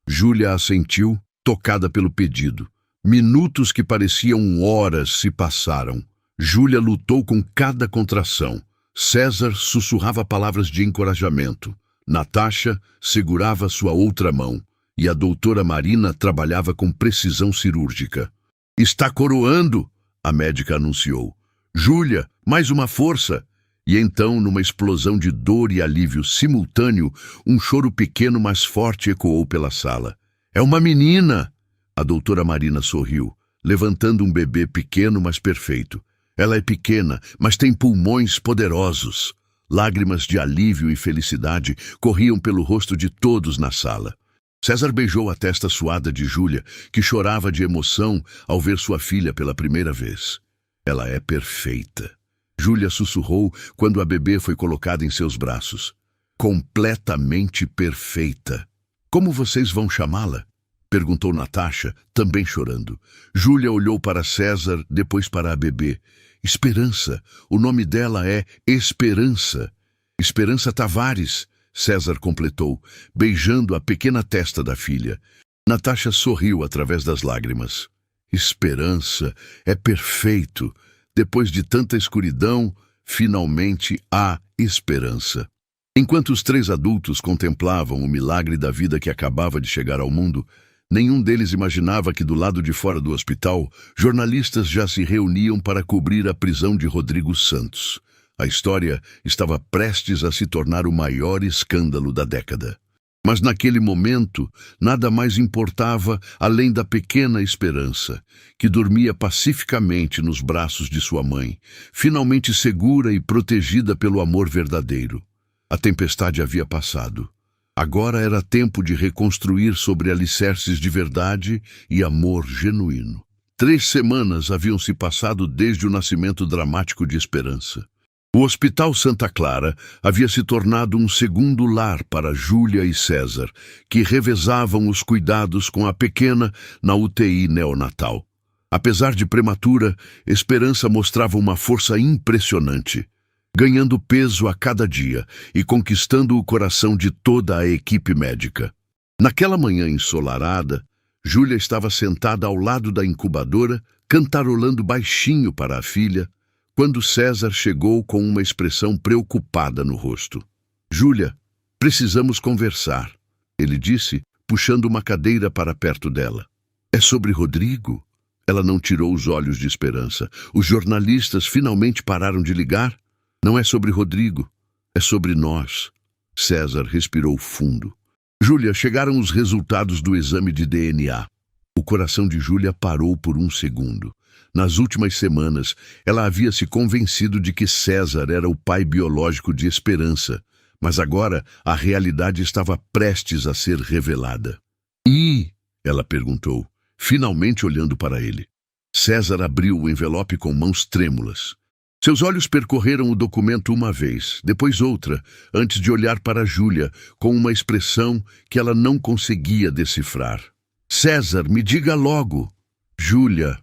Júlia assentiu, tocada pelo pedido. Minutos que pareciam horas se passaram. Júlia lutou com cada contração. César sussurrava palavras de encorajamento. Natasha segurava sua outra mão. E a doutora Marina trabalhava com precisão cirúrgica. "Está coroando!" a médica anunciou. "Júlia, mais uma força!" E então, numa explosão de dor e alívio simultâneo, um choro pequeno mas forte ecoou pela sala. "É uma menina!" A doutora Marina sorriu, levantando um bebê pequeno, mas perfeito. Ela é pequena, mas tem pulmões poderosos. Lágrimas de alívio e felicidade corriam pelo rosto de todos na sala. César beijou a testa suada de Júlia, que chorava de emoção ao ver sua filha pela primeira vez. Ela é perfeita. Júlia sussurrou quando a bebê foi colocada em seus braços. Completamente perfeita. Como vocês vão chamá-la? Perguntou Natasha, também chorando. Júlia olhou para César, depois para a bebê. Esperança. O nome dela é Esperança. Esperança Tavares, César completou, beijando a pequena testa da filha. Natasha sorriu através das lágrimas. Esperança é perfeito. Depois de tanta escuridão, finalmente há esperança. Enquanto os 3 adultos contemplavam o milagre da vida que acabava de chegar ao mundo, nenhum deles imaginava que do lado de fora do hospital, jornalistas já se reuniam para cobrir a prisão de Rodrigo Santos. A história estava prestes a se tornar o maior escândalo da década. Mas naquele momento, nada mais importava além da pequena Esperança, que dormia pacificamente nos braços de sua mãe, finalmente segura e protegida pelo amor verdadeiro. A tempestade havia passado. Agora era tempo de reconstruir sobre alicerces de verdade e amor genuíno. 3 semanas haviam se passado desde o nascimento dramático de Esperança. O Hospital Santa Clara havia se tornado um segundo lar para Júlia e César, que revezavam os cuidados com a pequena na UTI neonatal. Apesar de prematura, Esperança mostrava uma força impressionante, ganhando peso a cada dia e conquistando o coração de toda a equipe médica. Naquela manhã ensolarada, Júlia estava sentada ao lado da incubadora, cantarolando baixinho para a filha, quando César chegou com uma expressão preocupada no rosto. Júlia, precisamos conversar, ele disse, puxando uma cadeira para perto dela. É sobre Rodrigo? Ela não tirou os olhos de Esperança. Os jornalistas finalmente pararam de ligar? Não é sobre Rodrigo, é sobre nós. César respirou fundo. Júlia, chegaram os resultados do exame de DNA. O coração de Júlia parou por um segundo. Nas últimas semanas, ela havia se convencido de que César era o pai biológico de Esperança, mas agora a realidade estava prestes a ser revelada. E? Ela perguntou, finalmente olhando para ele. César abriu o envelope com mãos trêmulas. Seus olhos percorreram o documento uma vez, depois outra, antes de olhar para Júlia, com uma expressão que ela não conseguia decifrar. César, me diga logo. Júlia.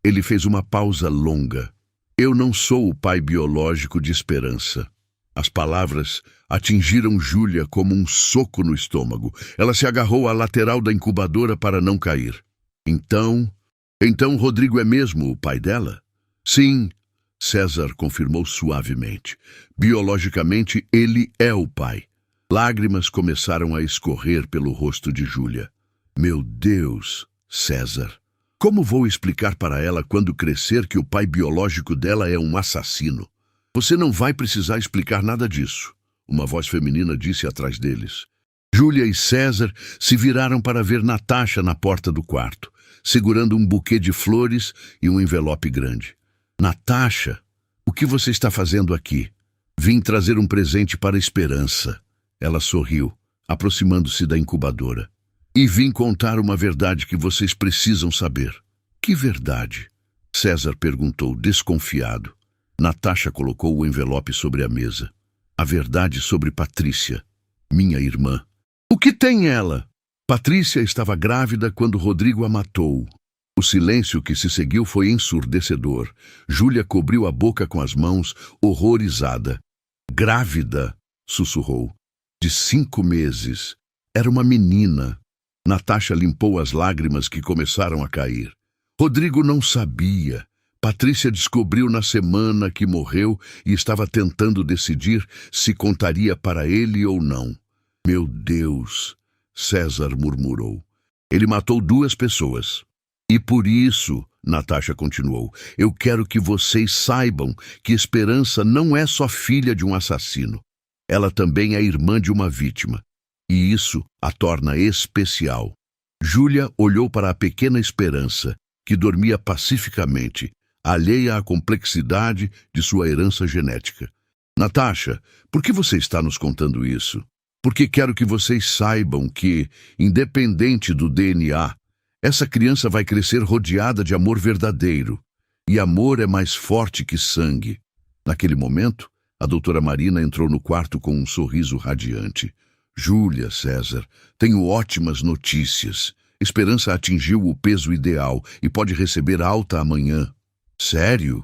Ele fez uma pausa longa. Eu não sou o pai biológico de Esperança. As palavras atingiram Júlia como um soco no estômago. Ela se agarrou à lateral da incubadora para não cair. Então Rodrigo é mesmo o pai dela? Sim, César confirmou suavemente. Biologicamente, ele é o pai. Lágrimas começaram a escorrer pelo rosto de Júlia. Meu Deus, César. Como vou explicar para ela quando crescer que o pai biológico dela é um assassino? Você não vai precisar explicar nada disso, uma voz feminina disse atrás deles. Júlia e César se viraram para ver Natasha na porta do quarto, segurando um buquê de flores e um envelope grande. Natasha, o que você está fazendo aqui? Vim trazer um presente para Esperança. Ela sorriu, aproximando-se da incubadora. E vim contar uma verdade que vocês precisam saber. Que verdade? César perguntou, desconfiado. Natasha colocou o envelope sobre a mesa. A verdade sobre Patrícia, minha irmã. O que tem ela? Patrícia estava grávida quando Rodrigo a matou. O silêncio que se seguiu foi ensurdecedor. Júlia cobriu a boca com as mãos, horrorizada. Grávida, sussurrou. De 5 meses. Era uma menina. Natasha limpou as lágrimas que começaram a cair. Rodrigo não sabia. Patrícia descobriu na semana que morreu e estava tentando decidir se contaria para ele ou não. Meu Deus, César murmurou. Ele matou 2 pessoas. E por isso, Natasha continuou, eu quero que vocês saibam que Esperança não é só filha de um assassino. Ela também é irmã de uma vítima. E isso a torna especial. Júlia olhou para a pequena Esperança, que dormia pacificamente, alheia à complexidade de sua herança genética. Natasha, por que você está nos contando isso? Porque quero que vocês saibam que, independente do DNA, essa criança vai crescer rodeada de amor verdadeiro. E amor é mais forte que sangue. Naquele momento, a doutora Marina entrou no quarto com um sorriso radiante. Júlia, César, tenho ótimas notícias. Esperança atingiu o peso ideal e pode receber alta amanhã. Sério?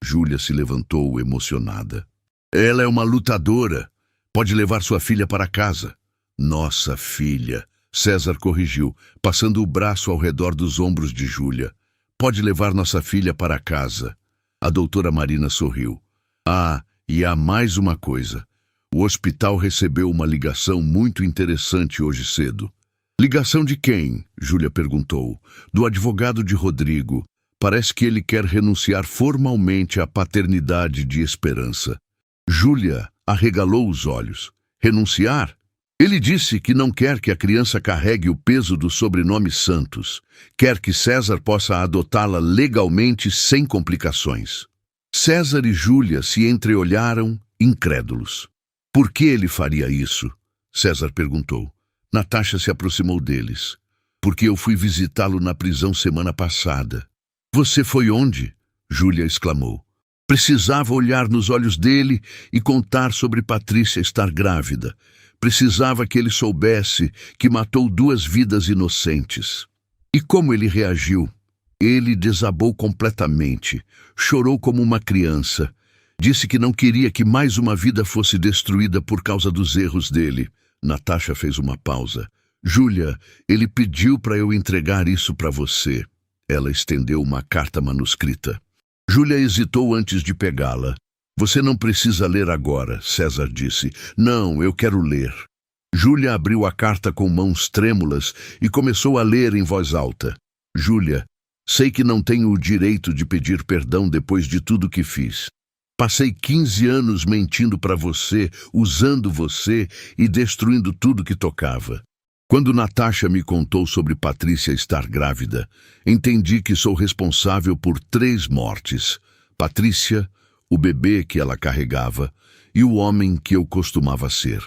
Júlia se levantou emocionada. Ela é uma lutadora. Pode levar sua filha para casa. Nossa filha, César corrigiu, passando o braço ao redor dos ombros de Júlia. Pode levar nossa filha para casa. A doutora Marina sorriu. Ah, e há mais uma coisa. O hospital recebeu uma ligação muito interessante hoje cedo. Ligação de quem? Júlia perguntou. Do advogado de Rodrigo. Parece que ele quer renunciar formalmente à paternidade de Esperança. Júlia arregalou os olhos. Renunciar? Ele disse que não quer que a criança carregue o peso do sobrenome Santos. Quer que César possa adotá-la legalmente sem complicações. César e Júlia se entreolharam, incrédulos. Por que ele faria isso? César perguntou. Natasha se aproximou deles. Porque eu fui visitá-lo na prisão semana passada. Você foi onde? Júlia exclamou. Precisava olhar nos olhos dele e contar sobre Patrícia estar grávida. Precisava que ele soubesse que matou 2 vidas inocentes. E como ele reagiu? Ele desabou completamente. Chorou como uma criança. Disse que não queria que mais uma vida fosse destruída por causa dos erros dele. Natasha fez uma pausa. Júlia, ele pediu para eu entregar isso para você. Ela estendeu uma carta manuscrita. Júlia hesitou antes de pegá-la. Você não precisa ler agora, César disse. Não, eu quero ler. Júlia abriu a carta com mãos trêmulas e começou a ler em voz alta. Júlia, sei que não tenho o direito de pedir perdão depois de tudo que fiz. Passei 15 anos mentindo para você, usando você e destruindo tudo que tocava. Quando Natasha me contou sobre Patrícia estar grávida, entendi que sou responsável por 3 mortes. Patrícia, o bebê que ela carregava e o homem que eu costumava ser.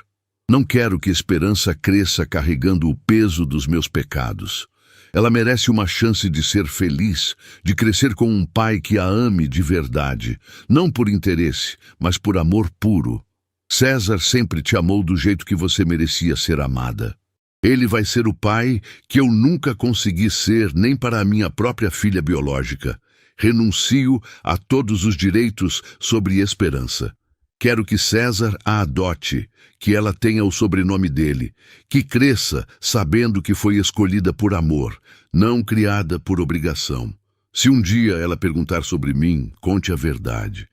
Não quero que Esperança cresça carregando o peso dos meus pecados. Ela merece uma chance de ser feliz, de crescer com um pai que a ame de verdade, não por interesse, mas por amor puro. César sempre te amou do jeito que você merecia ser amada. Ele vai ser o pai que eu nunca consegui ser nem para a minha própria filha biológica. Renuncio a todos os direitos sobre Esperança. Quero que César a adote, que ela tenha o sobrenome dele, que cresça sabendo que foi escolhida por amor, não criada por obrigação. Se um dia ela perguntar sobre mim, conte a verdade.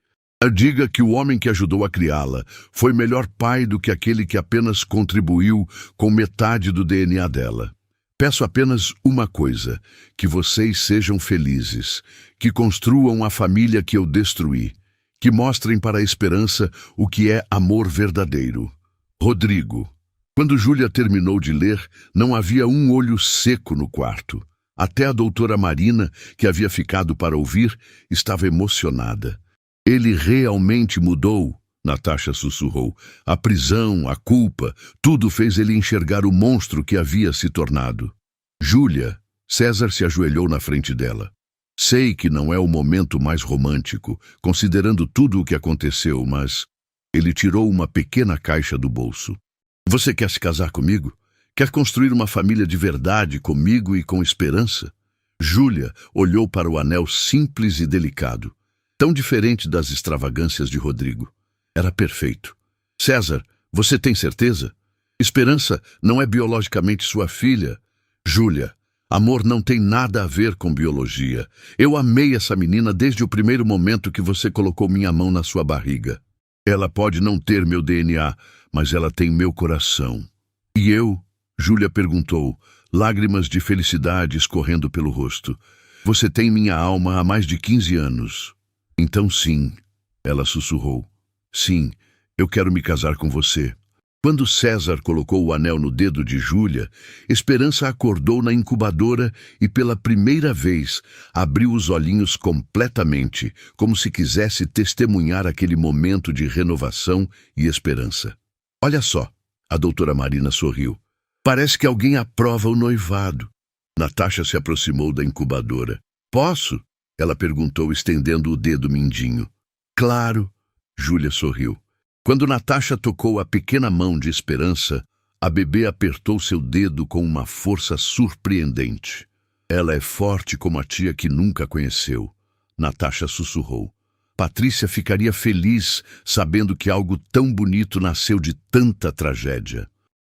Diga que o homem que ajudou a criá-la foi melhor pai do que aquele que apenas contribuiu com metade do DNA dela. Peço apenas uma coisa, que vocês sejam felizes, que construam a família que eu destruí, que mostrem para a Esperança o que é amor verdadeiro. Rodrigo. Quando Júlia terminou de ler, não havia um olho seco no quarto. Até a doutora Marina, que havia ficado para ouvir, estava emocionada. Ele realmente mudou, Natasha sussurrou. A prisão, a culpa, tudo fez ele enxergar o monstro que havia se tornado. Júlia, César se ajoelhou na frente dela. Sei que não é o momento mais romântico, considerando tudo o que aconteceu, mas... Ele tirou uma pequena caixa do bolso. Você quer se casar comigo? Quer construir uma família de verdade comigo e com Esperança? Júlia olhou para o anel simples e delicado. Tão diferente das extravagâncias de Rodrigo. Era perfeito. César, você tem certeza? Esperança não é biologicamente sua filha. Júlia, amor não tem nada a ver com biologia. Eu amei essa menina desde o primeiro momento que você colocou minha mão na sua barriga. Ela pode não ter meu DNA, mas ela tem meu coração. E eu? Júlia perguntou, lágrimas de felicidade escorrendo pelo rosto. Você tem minha alma há mais de 15 anos. Então sim, ela sussurrou. Sim, eu quero me casar com você. Quando César colocou o anel no dedo de Júlia, Esperança acordou na incubadora e, pela primeira vez, abriu os olhinhos completamente, como se quisesse testemunhar aquele momento de renovação e esperança. Olha só, a doutora Marina sorriu. Parece que alguém aprova o noivado. Natasha se aproximou da incubadora. Posso? Ela perguntou, estendendo o dedo mindinho. Claro, Júlia sorriu. Quando Natasha tocou a pequena mão de Esperança, a bebê apertou seu dedo com uma força surpreendente. Ela é forte como a tia que nunca conheceu, Natasha sussurrou. Patrícia ficaria feliz sabendo que algo tão bonito nasceu de tanta tragédia.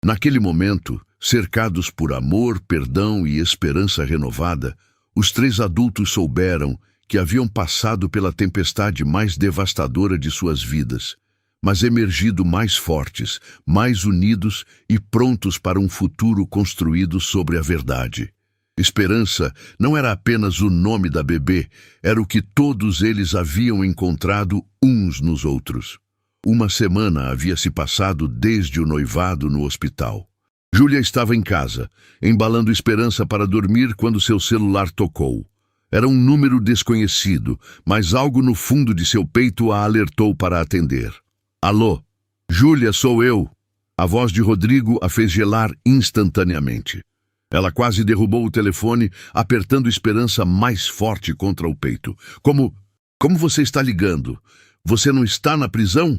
Naquele momento, cercados por amor, perdão e esperança renovada, os três adultos souberam que haviam passado pela tempestade mais devastadora de suas vidas, mas emergido mais fortes, mais unidos e prontos para um futuro construído sobre a verdade. Esperança não era apenas o nome da bebê, era o que todos eles haviam encontrado uns nos outros. Uma semana havia se passado desde o noivado no hospital. Júlia estava em casa, embalando Esperança para dormir quando seu celular tocou. Era um número desconhecido, mas algo no fundo de seu peito a alertou para atender. Alô? Júlia, sou eu. A voz de Rodrigo a fez gelar instantaneamente. Ela quase derrubou o telefone, apertando Esperança mais forte contra o peito. Como você está ligando? Você não está na prisão?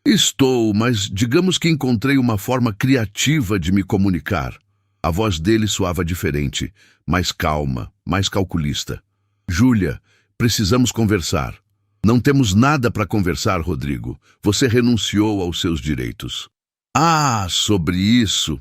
Estou, mas digamos que encontrei uma forma criativa de me comunicar. A voz dele soava diferente, mais calma, mais calculista. Júlia, precisamos conversar. Não temos nada para conversar, Rodrigo. Você renunciou aos seus direitos. Ah, sobre isso!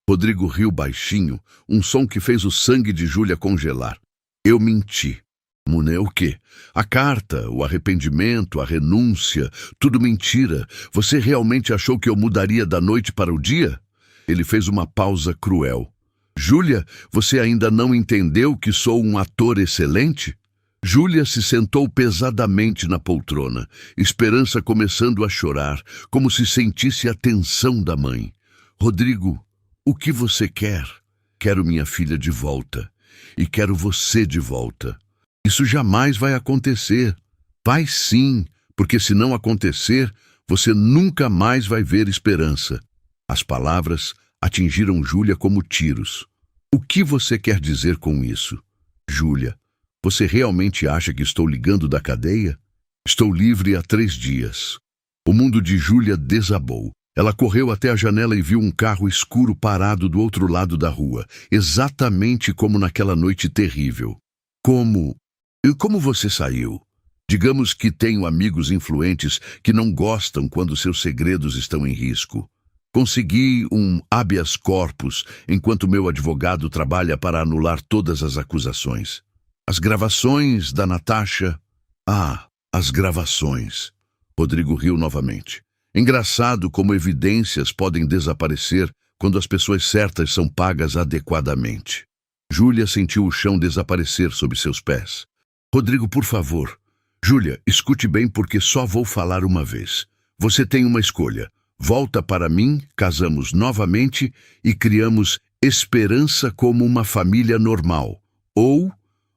Rodrigo riu baixinho, um som que fez o sangue de Júlia congelar. Eu menti. Muné, o quê? A carta, o arrependimento, a renúncia, tudo mentira. Você realmente achou que eu mudaria da noite para o dia? Ele fez uma pausa cruel. Júlia, você ainda não entendeu que sou um ator excelente? Júlia se sentou pesadamente na poltrona, Esperança começando a chorar, como se sentisse a tensão da mãe. Rodrigo, o que você quer? Quero minha filha de volta. E quero você de volta. Isso jamais vai acontecer. Vai sim, porque se não acontecer, você nunca mais vai ver Esperança. As palavras atingiram Júlia como tiros. O que você quer dizer com isso? Júlia, você realmente acha que estou ligando da cadeia? Estou livre há 3 dias. O mundo de Júlia desabou. Ela correu até a janela e viu um carro escuro parado do outro lado da rua, exatamente como naquela noite terrível. Como você saiu? Digamos que tenho amigos influentes que não gostam quando seus segredos estão em risco. Consegui um habeas corpus enquanto meu advogado trabalha para anular todas as acusações. As gravações da Natasha... Ah, as gravações. Rodrigo riu novamente. Engraçado como evidências podem desaparecer quando as pessoas certas são pagas adequadamente. Júlia sentiu o chão desaparecer sob seus pés. Rodrigo, por favor. Júlia, escute bem porque só vou falar uma vez. Você tem uma escolha. Volta para mim, casamos novamente e criamos Esperança como uma família normal. Ou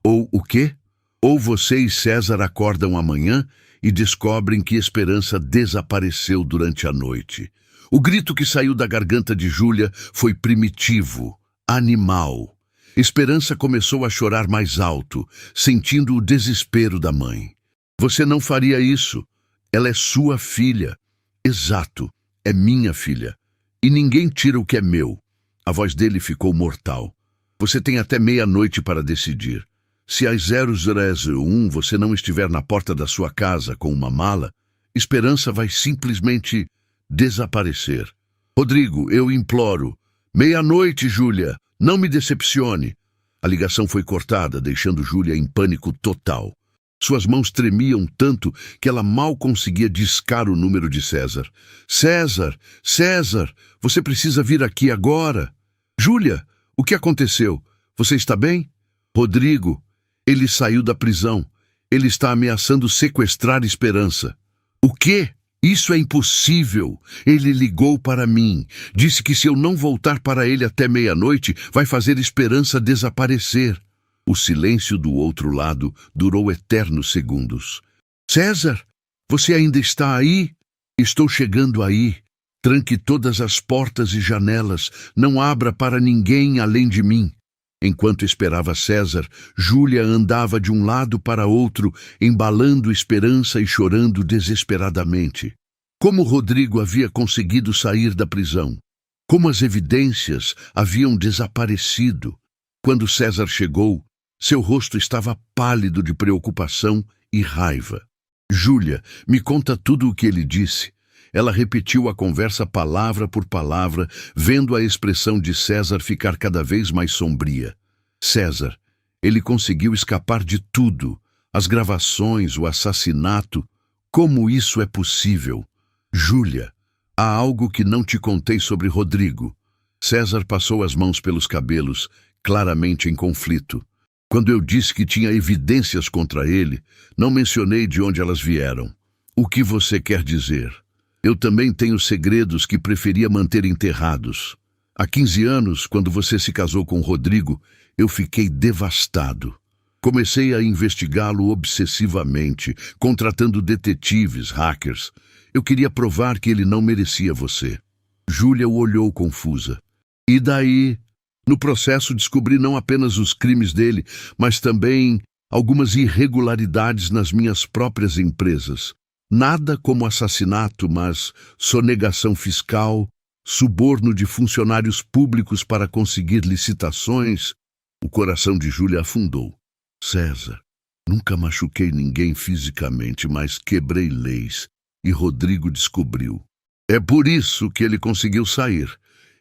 o quê? Ou você e César acordam amanhã e descobrem que Esperança desapareceu durante a noite. O grito que saiu da garganta de Júlia foi primitivo, animal. Esperança começou a chorar mais alto, sentindo o desespero da mãe. Você não faria isso. Ela é sua filha. Exato, é minha filha. E ninguém tira o que é meu. A voz dele ficou mortal. Você tem até meia-noite para decidir. Se às 00:01 você não estiver na porta da sua casa com uma mala, Esperança vai simplesmente desaparecer. Rodrigo, eu imploro. Meia-noite, Júlia. Não me decepcione. A ligação foi cortada, deixando Júlia em pânico total. Suas mãos tremiam tanto que ela mal conseguia discar o número de César. César, você precisa vir aqui agora. Júlia, o que aconteceu? Você está bem? Rodrigo, ele saiu da prisão. Ele está ameaçando sequestrar Esperança. O quê? Isso é impossível. Ele ligou para mim. Disse que se eu não voltar para ele até meia-noite, vai fazer Esperança desaparecer. O silêncio do outro lado durou eternos segundos. César, você ainda está aí? Estou chegando aí. Tranque todas as portas e janelas. Não abra para ninguém além de mim. Enquanto esperava César, Júlia andava de um lado para outro, embalando Esperança e chorando desesperadamente. Como Rodrigo havia conseguido sair da prisão? Como as evidências haviam desaparecido? Quando César chegou, seu rosto estava pálido de preocupação e raiva. Júlia, me conta tudo o que ele disse. Ela repetiu a conversa palavra por palavra, vendo a expressão de César ficar cada vez mais sombria. César, ele conseguiu escapar de tudo. As gravações, o assassinato. Como isso é possível? Júlia, há algo que não te contei sobre Rodrigo. César passou as mãos pelos cabelos, claramente em conflito. Quando eu disse que tinha evidências contra ele, não mencionei de onde elas vieram. O que você quer dizer? Eu também tenho segredos que preferia manter enterrados. Há 15 anos, quando você se casou com Rodrigo, eu fiquei devastado. Comecei a investigá-lo obsessivamente, contratando detetives, hackers. Eu queria provar que ele não merecia você. Júlia o olhou confusa. E daí? No processo descobri não apenas os crimes dele, mas também algumas irregularidades nas minhas próprias empresas. Nada como assassinato, mas sonegação fiscal, suborno de funcionários públicos para conseguir licitações. O coração de Júlia afundou. César, nunca machuquei ninguém fisicamente, mas quebrei leis. E Rodrigo descobriu. É por isso que ele conseguiu sair.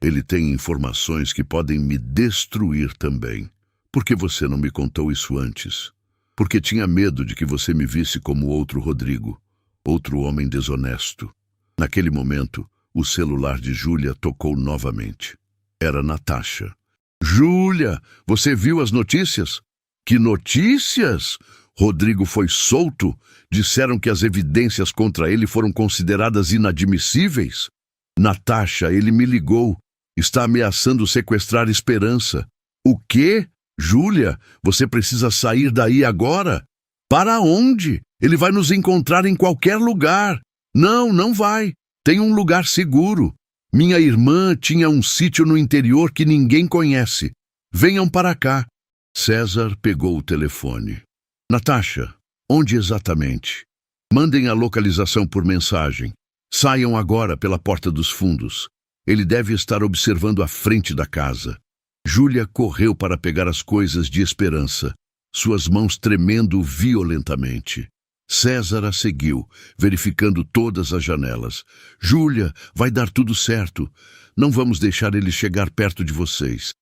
Ele tem informações que podem me destruir também. Por que você não me contou isso antes? Porque tinha medo de que você me visse como outro Rodrigo. Outro homem desonesto. Naquele momento, o celular de Júlia tocou novamente. Era Natasha. Júlia, você viu as notícias? Que notícias? Rodrigo foi solto? Disseram que as evidências contra ele foram consideradas inadmissíveis? Natasha, ele me ligou. Está ameaçando sequestrar Esperança. O quê? Júlia, você precisa sair daí agora? Para onde? Ele vai nos encontrar em qualquer lugar. Não, não vai. Tem um lugar seguro. Minha irmã tinha um sítio no interior que ninguém conhece. Venham para cá. César pegou o telefone. Natasha, onde exatamente? Mandem a localização por mensagem. Saiam agora pela porta dos fundos. Ele deve estar observando a frente da casa. Júlia correu para pegar as coisas de Esperança, suas mãos tremendo violentamente. César a seguiu, verificando todas as janelas. Júlia, vai dar tudo certo. Não vamos deixar ele chegar perto de vocês.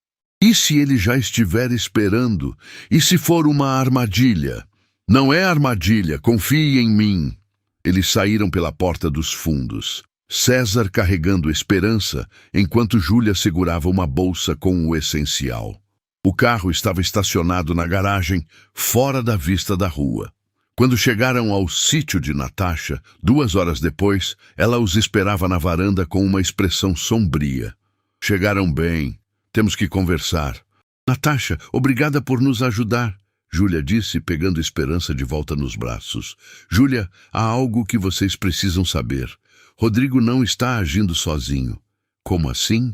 E se ele já estiver esperando? E se for uma armadilha? Não é armadilha, confie em mim. Eles saíram pela porta dos fundos. César carregando Esperança, enquanto Júlia segurava uma bolsa com o essencial. O carro estava estacionado na garagem, fora da vista da rua. Quando chegaram ao sítio de Natasha, 2 horas depois, ela os esperava na varanda com uma expressão sombria. Chegaram bem. Temos que conversar. Natasha, obrigada por nos ajudar, Júlia disse, pegando Esperança de volta nos braços. Júlia, há algo que vocês precisam saber. Rodrigo não está agindo sozinho. Como assim?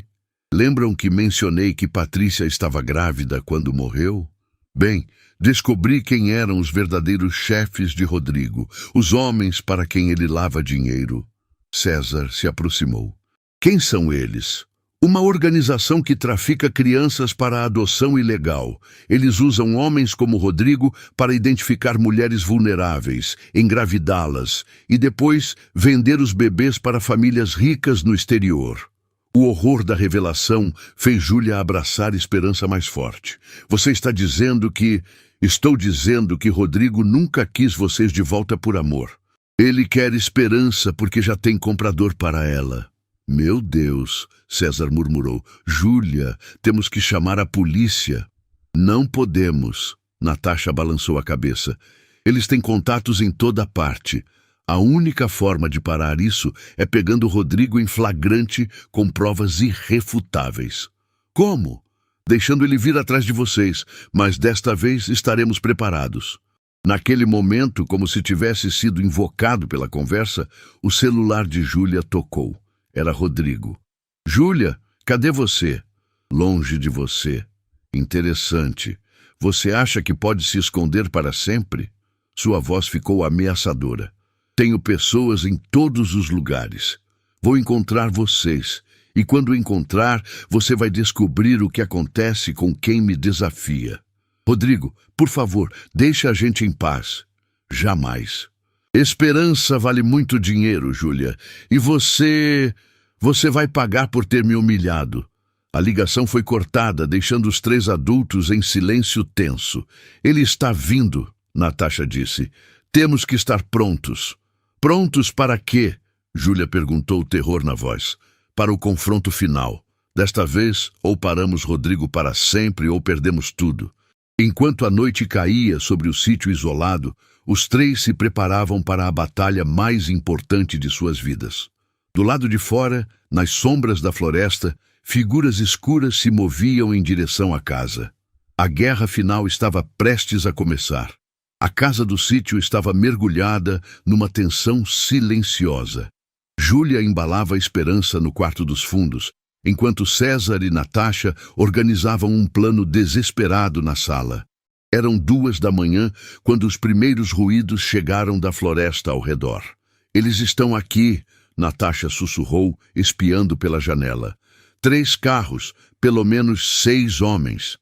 Lembram que mencionei que Patrícia estava grávida quando morreu? Bem, descobri quem eram os verdadeiros chefes de Rodrigo, os homens para quem ele lava dinheiro. César se aproximou. Quem são eles? Uma organização que trafica crianças para a adoção ilegal. Eles usam homens como Rodrigo para identificar mulheres vulneráveis, engravidá-las e depois vender os bebês para famílias ricas no exterior. O horror da revelação fez Júlia abraçar Esperança mais forte. Você está dizendo que... Estou dizendo que Rodrigo nunca quis vocês de volta por amor. Ele quer Esperança porque já tem comprador para ela. Meu Deus, César murmurou. Júlia, temos que chamar a polícia. Não podemos. Natasha balançou a cabeça. Eles têm contatos em toda parte. A única forma de parar isso é pegando Rodrigo em flagrante com provas irrefutáveis. Como? Deixando ele vir atrás de vocês, mas desta vez estaremos preparados. Naquele momento, como se tivesse sido invocado pela conversa, o celular de Júlia tocou. Era Rodrigo. Júlia, cadê você? Longe de você. Interessante. Você acha que pode se esconder para sempre? Sua voz ficou ameaçadora. Tenho pessoas em todos os lugares. Vou encontrar vocês. E quando encontrar, você vai descobrir o que acontece com quem me desafia. Rodrigo, por favor, deixe a gente em paz. Jamais. Esperança vale muito dinheiro, Júlia. E você vai pagar por ter me humilhado. A ligação foi cortada, deixando os 3 adultos em silêncio tenso. Ele está vindo, Natasha disse. Temos que estar prontos. Prontos para quê? Júlia perguntou, o terror na voz. Para o confronto final. Desta vez, ou paramos Rodrigo para sempre ou perdemos tudo. Enquanto a noite caía sobre o sítio isolado, os 3 se preparavam para a batalha mais importante de suas vidas. Do lado de fora, nas sombras da floresta, figuras escuras se moviam em direção à casa. A guerra final estava prestes a começar. A casa do sítio estava mergulhada numa tensão silenciosa. Júlia embalava a esperança no quarto dos fundos, enquanto César e Natasha organizavam um plano desesperado na sala. Eram 2 da manhã quando os primeiros ruídos chegaram da floresta ao redor. Eles estão aqui, Natasha sussurrou, espiando pela janela. 3 carros, pelo menos 6 homens.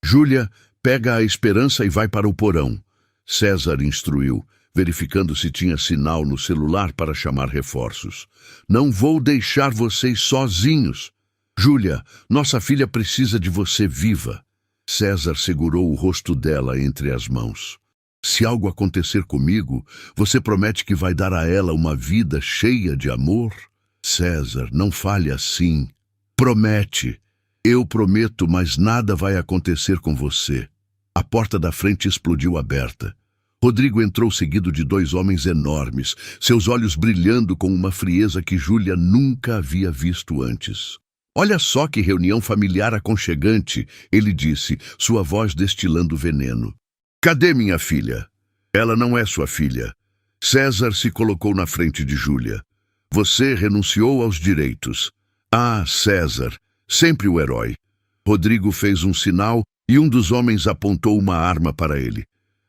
Júlia, pega a esperança e vai para o porão. César instruiu, verificando se tinha sinal no celular para chamar reforços. Não vou deixar vocês sozinhos. Júlia, nossa filha precisa de você viva. César segurou o rosto dela entre as mãos. Se algo acontecer comigo, você promete que vai dar a ela uma vida cheia de amor? César, não fale assim. Promete. Eu prometo, mas nada vai acontecer com você. A porta da frente explodiu aberta. Rodrigo entrou seguido de 2 homens enormes, seus olhos brilhando com uma frieza que Júlia nunca havia visto antes. Olha só que reunião familiar aconchegante, ele disse, sua voz destilando veneno. Cadê minha filha? Ela não é sua filha. César se colocou na frente de Júlia. Você renunciou aos direitos. Ah, César, sempre o herói. Rodrigo fez um sinal e um dos homens apontou uma arma para ele.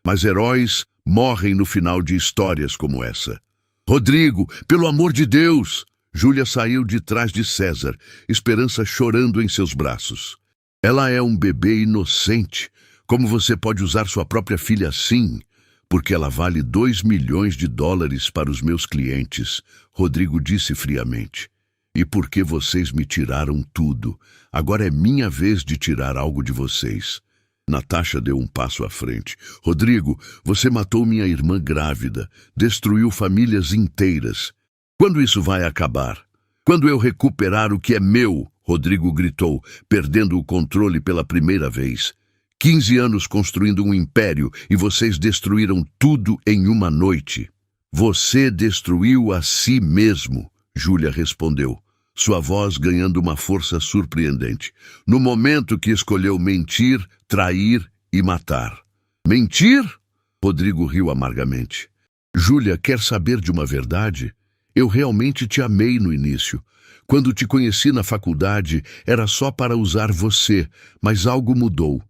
Mas heróis morrem no final de histórias como essa. Rodrigo, pelo amor de Deus! Júlia saiu de trás de César, Esperança chorando em seus braços. Ela é um bebê inocente. Como você pode usar sua própria filha assim? Porque ela vale $2 milhões para os meus clientes, Rodrigo disse friamente. E porque vocês me tiraram tudo. Agora é minha vez de tirar algo de vocês. Natasha deu um passo à frente. Rodrigo, você matou minha irmã grávida, destruiu famílias inteiras. Quando isso vai acabar? Quando eu recuperar o que é meu? Rodrigo gritou, perdendo o controle pela primeira vez. 15 anos construindo um império e vocês destruíram tudo em uma noite. Você destruiu a si mesmo, Júlia respondeu, sua voz ganhando uma força surpreendente. No momento que escolheu mentir, trair e matar. Mentir? Rodrigo riu amargamente. Júlia, quer saber de uma verdade? Eu realmente te amei no início. Quando te conheci na faculdade, era só para usar você, mas algo mudou.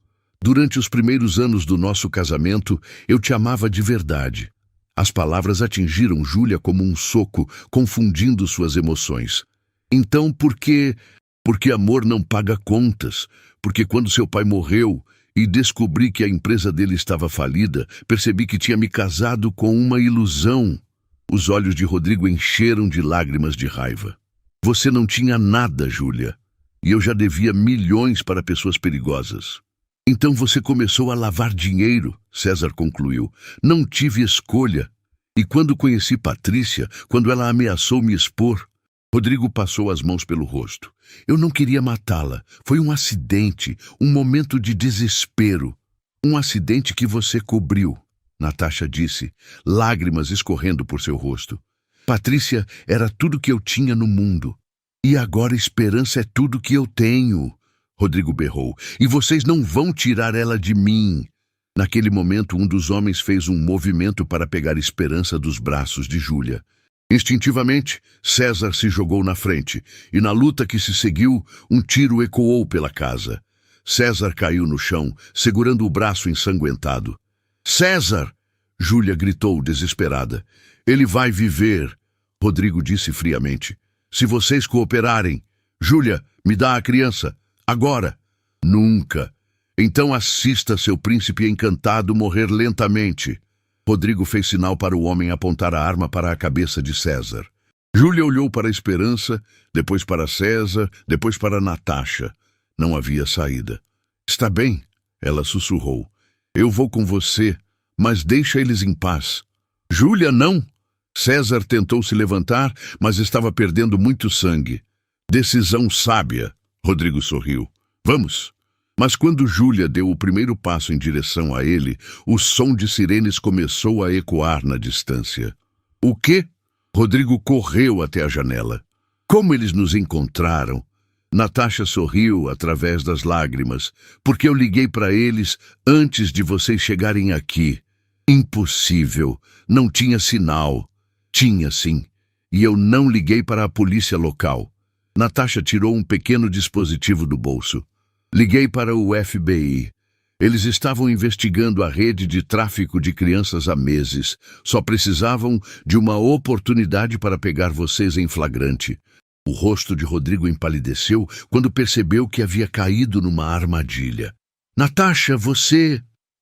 Durante os primeiros anos do nosso casamento, eu te amava de verdade. As palavras atingiram Júlia como um soco, confundindo suas emoções. Então, por quê? Porque amor não paga contas. Porque quando seu pai morreu e descobri que a empresa dele estava falida, percebi que tinha me casado com uma ilusão. Os olhos de Rodrigo encheram de lágrimas de raiva. Você não tinha nada, Júlia. E eu já devia milhões para pessoas perigosas. Então você começou a lavar dinheiro, César concluiu. Não tive escolha. E quando conheci Patrícia, quando ela ameaçou me expor, Rodrigo passou as mãos pelo rosto. Eu não queria matá-la. Foi um acidente, um momento de desespero. Um acidente que você cobriu. Natasha disse, lágrimas escorrendo por seu rosto. Patrícia era tudo que eu tinha no mundo. E agora Esperança é tudo que eu tenho. Rodrigo berrou. E vocês não vão tirar ela de mim. Naquele momento, um dos homens fez um movimento para pegar Esperança dos braços de Júlia. Instintivamente, César se jogou na frente, e na luta que se seguiu, um tiro ecoou pela casa. César caiu no chão, segurando o braço ensanguentado. César! Júlia gritou, desesperada. Ele vai viver, Rodrigo disse friamente. Se vocês cooperarem. Júlia, me dá a criança. Agora. Nunca. Então assista seu príncipe encantado morrer lentamente. Rodrigo fez sinal para o homem apontar a arma para a cabeça de César. Júlia olhou para Esperança, depois para César, depois para Natasha. Não havia saída. Está bem, ela sussurrou. Eu vou com você, mas deixa eles em paz. Júlia, não! César tentou se levantar, mas estava perdendo muito sangue. Decisão sábia, Rodrigo sorriu. Vamos! Mas quando Júlia deu o primeiro passo em direção a ele, o som de sirenes começou a ecoar na distância. O quê? Rodrigo correu até a janela. Como eles nos encontraram? Natasha sorriu através das lágrimas, porque eu liguei para eles antes de vocês chegarem aqui. Impossível. Não tinha sinal. Tinha sim. E eu não liguei para a polícia local. Natasha tirou um pequeno dispositivo do bolso. Liguei para o FBI. Eles estavam investigando a rede de tráfico de crianças há meses. Só precisavam de uma oportunidade para pegar vocês em flagrante. O rosto de Rodrigo empalideceu quando percebeu que havia caído numa armadilha. Natasha, você...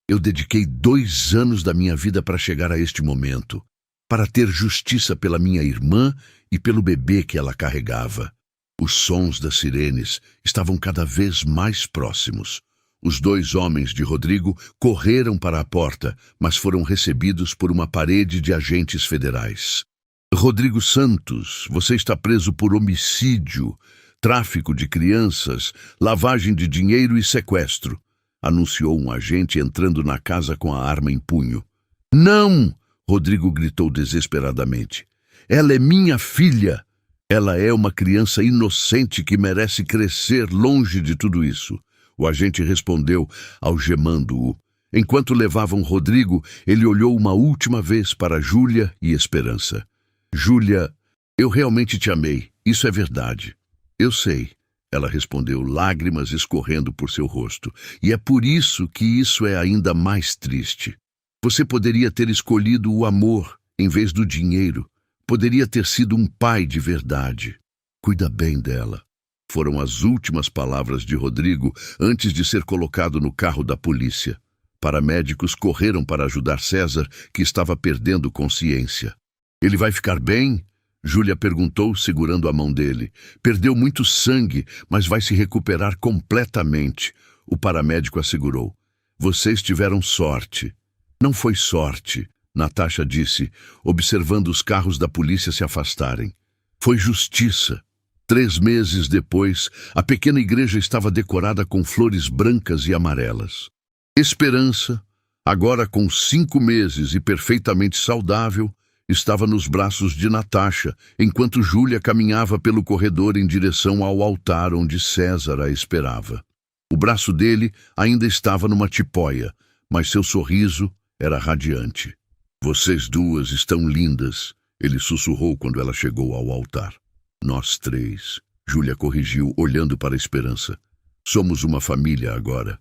Eu dediquei 2 anos da minha vida para chegar a este momento. Para ter justiça pela minha irmã e pelo bebê que ela carregava. Os sons das sirenes estavam cada vez mais próximos. Os 2 homens de Rodrigo correram para a porta, mas foram recebidos por uma parede de agentes federais. Rodrigo Santos, você está preso por homicídio, tráfico de crianças, lavagem de dinheiro e sequestro, anunciou um agente entrando na casa com a arma em punho. Não! Rodrigo gritou desesperadamente. Ela é minha filha! Ela é uma criança inocente que merece crescer longe de tudo isso. O agente respondeu, algemando-o. Enquanto levavam Rodrigo, ele olhou uma última vez para Júlia e Esperança. Júlia, eu realmente te amei, isso é verdade. Eu sei, ela respondeu, lágrimas escorrendo por seu rosto. E é por isso que isso é ainda mais triste. Você poderia ter escolhido o amor em vez do dinheiro. Poderia ter sido um pai de verdade. Cuida bem dela. Foram as últimas palavras de Rodrigo antes de ser colocado no carro da polícia. Paramédicos correram para ajudar César, que estava perdendo consciência. Ele vai ficar bem? Júlia perguntou, segurando a mão dele. Perdeu muito sangue, mas vai se recuperar completamente. O paramédico assegurou. Vocês tiveram sorte. Não foi sorte. Natasha disse, observando os carros da polícia se afastarem. Foi justiça. 3 meses depois, a pequena igreja estava decorada com flores brancas e amarelas. Esperança, agora com 5 meses e perfeitamente saudável, estava nos braços de Natasha, enquanto Júlia caminhava pelo corredor em direção ao altar onde César a esperava. O braço dele ainda estava numa tipóia, mas seu sorriso era radiante. Vocês 2 estão lindas, ele sussurrou quando ela chegou ao altar. Nós 3, Júlia corrigiu, olhando para a Esperança. Somos uma família agora.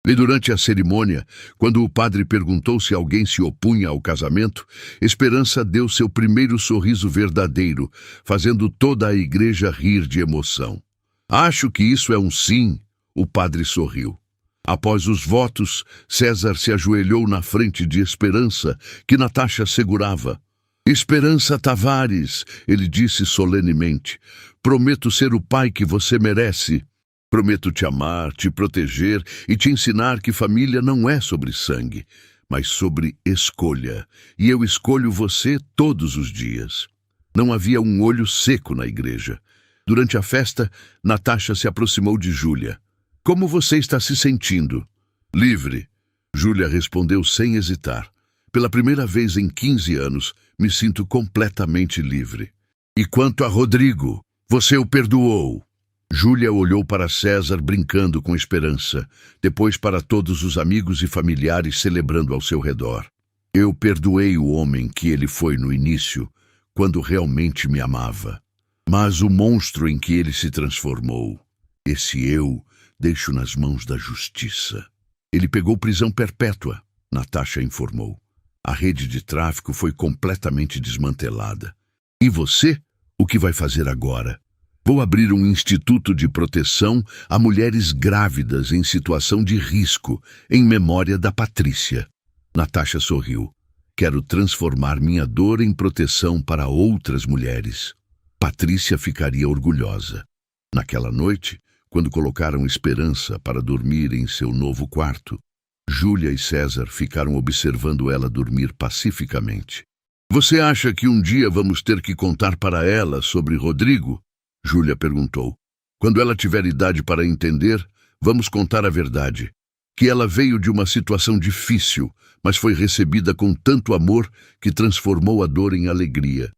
E durante a cerimônia, quando o padre perguntou se alguém se opunha ao casamento, Esperança deu seu primeiro sorriso verdadeiro, fazendo toda a igreja rir de emoção. Acho que isso é um sim, o padre sorriu. Após os votos, César se ajoelhou na frente de Esperança, que Natasha segurava. Esperança Tavares, ele disse solenemente, prometo ser o pai que você merece. Prometo te amar, te proteger e te ensinar que família não é sobre sangue, mas sobre escolha. E eu escolho você todos os dias. Não havia um olho seco na igreja. Durante a festa, Natasha se aproximou de Júlia. Como você está se sentindo? Livre, Júlia respondeu sem hesitar. Pela primeira vez em 15 anos, me sinto completamente livre. E quanto a Rodrigo, você o perdoou? Júlia olhou para César brincando com esperança, depois para todos os amigos e familiares celebrando ao seu redor. Eu perdoei o homem que ele foi no início, quando realmente me amava. Mas o monstro em que ele se transformou, esse eu, deixo nas mãos da justiça. Ele pegou prisão perpétua, Natasha informou. A rede de tráfico foi completamente desmantelada. E você? O que vai fazer agora? Vou abrir um instituto de proteção a mulheres grávidas em situação de risco, em memória da Patrícia. Natasha sorriu. Quero transformar minha dor em proteção para outras mulheres. Patrícia ficaria orgulhosa. Naquela noite, quando colocaram Esperança para dormir em seu novo quarto, Júlia e César ficaram observando ela dormir pacificamente. Você acha que um dia vamos ter que contar para ela sobre Rodrigo? Júlia perguntou. Quando ela tiver idade para entender, vamos contar a verdade. Que ela veio de uma situação difícil, mas foi recebida com tanto amor que transformou a dor em alegria.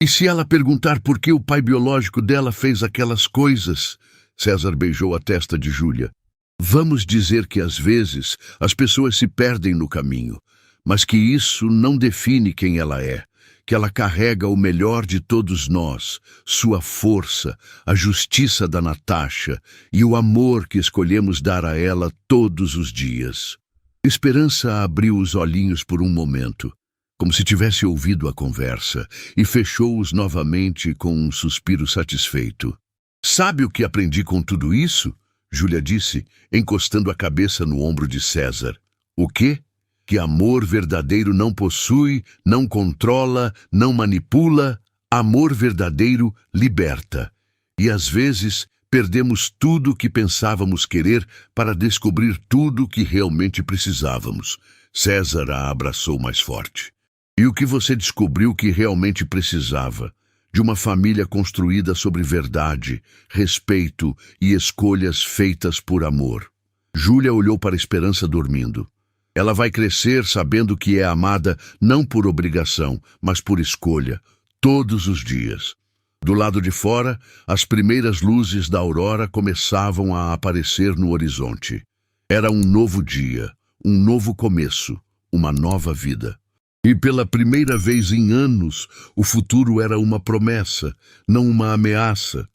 E se ela perguntar por que o pai biológico dela fez aquelas coisas? César beijou a testa de Júlia. Vamos dizer que às vezes as pessoas se perdem no caminho, mas que isso não define quem ela é. Que ela carrega o melhor de todos nós, sua força, a justiça da Natasha e o amor que escolhemos dar a ela todos os dias. Esperança abriu os olhinhos por um momento, como se tivesse ouvido a conversa, e fechou-os novamente com um suspiro satisfeito. Sabe o que aprendi com tudo isso? Júlia disse, encostando a cabeça no ombro de César. O quê? Que amor verdadeiro não possui, não controla, não manipula. Amor verdadeiro liberta. E às vezes perdemos tudo o que pensávamos querer para descobrir tudo o que realmente precisávamos. César a abraçou mais forte. E o que você descobriu que realmente precisava? De uma família construída sobre verdade, respeito e escolhas feitas por amor. Júlia olhou para Esperança dormindo. Ela vai crescer sabendo que é amada não por obrigação, mas por escolha, todos os dias. Do lado de fora, as primeiras luzes da aurora começavam a aparecer no horizonte. Era um novo dia, um novo começo, uma nova vida. E pela primeira vez em anos, o futuro era uma promessa, não uma ameaça.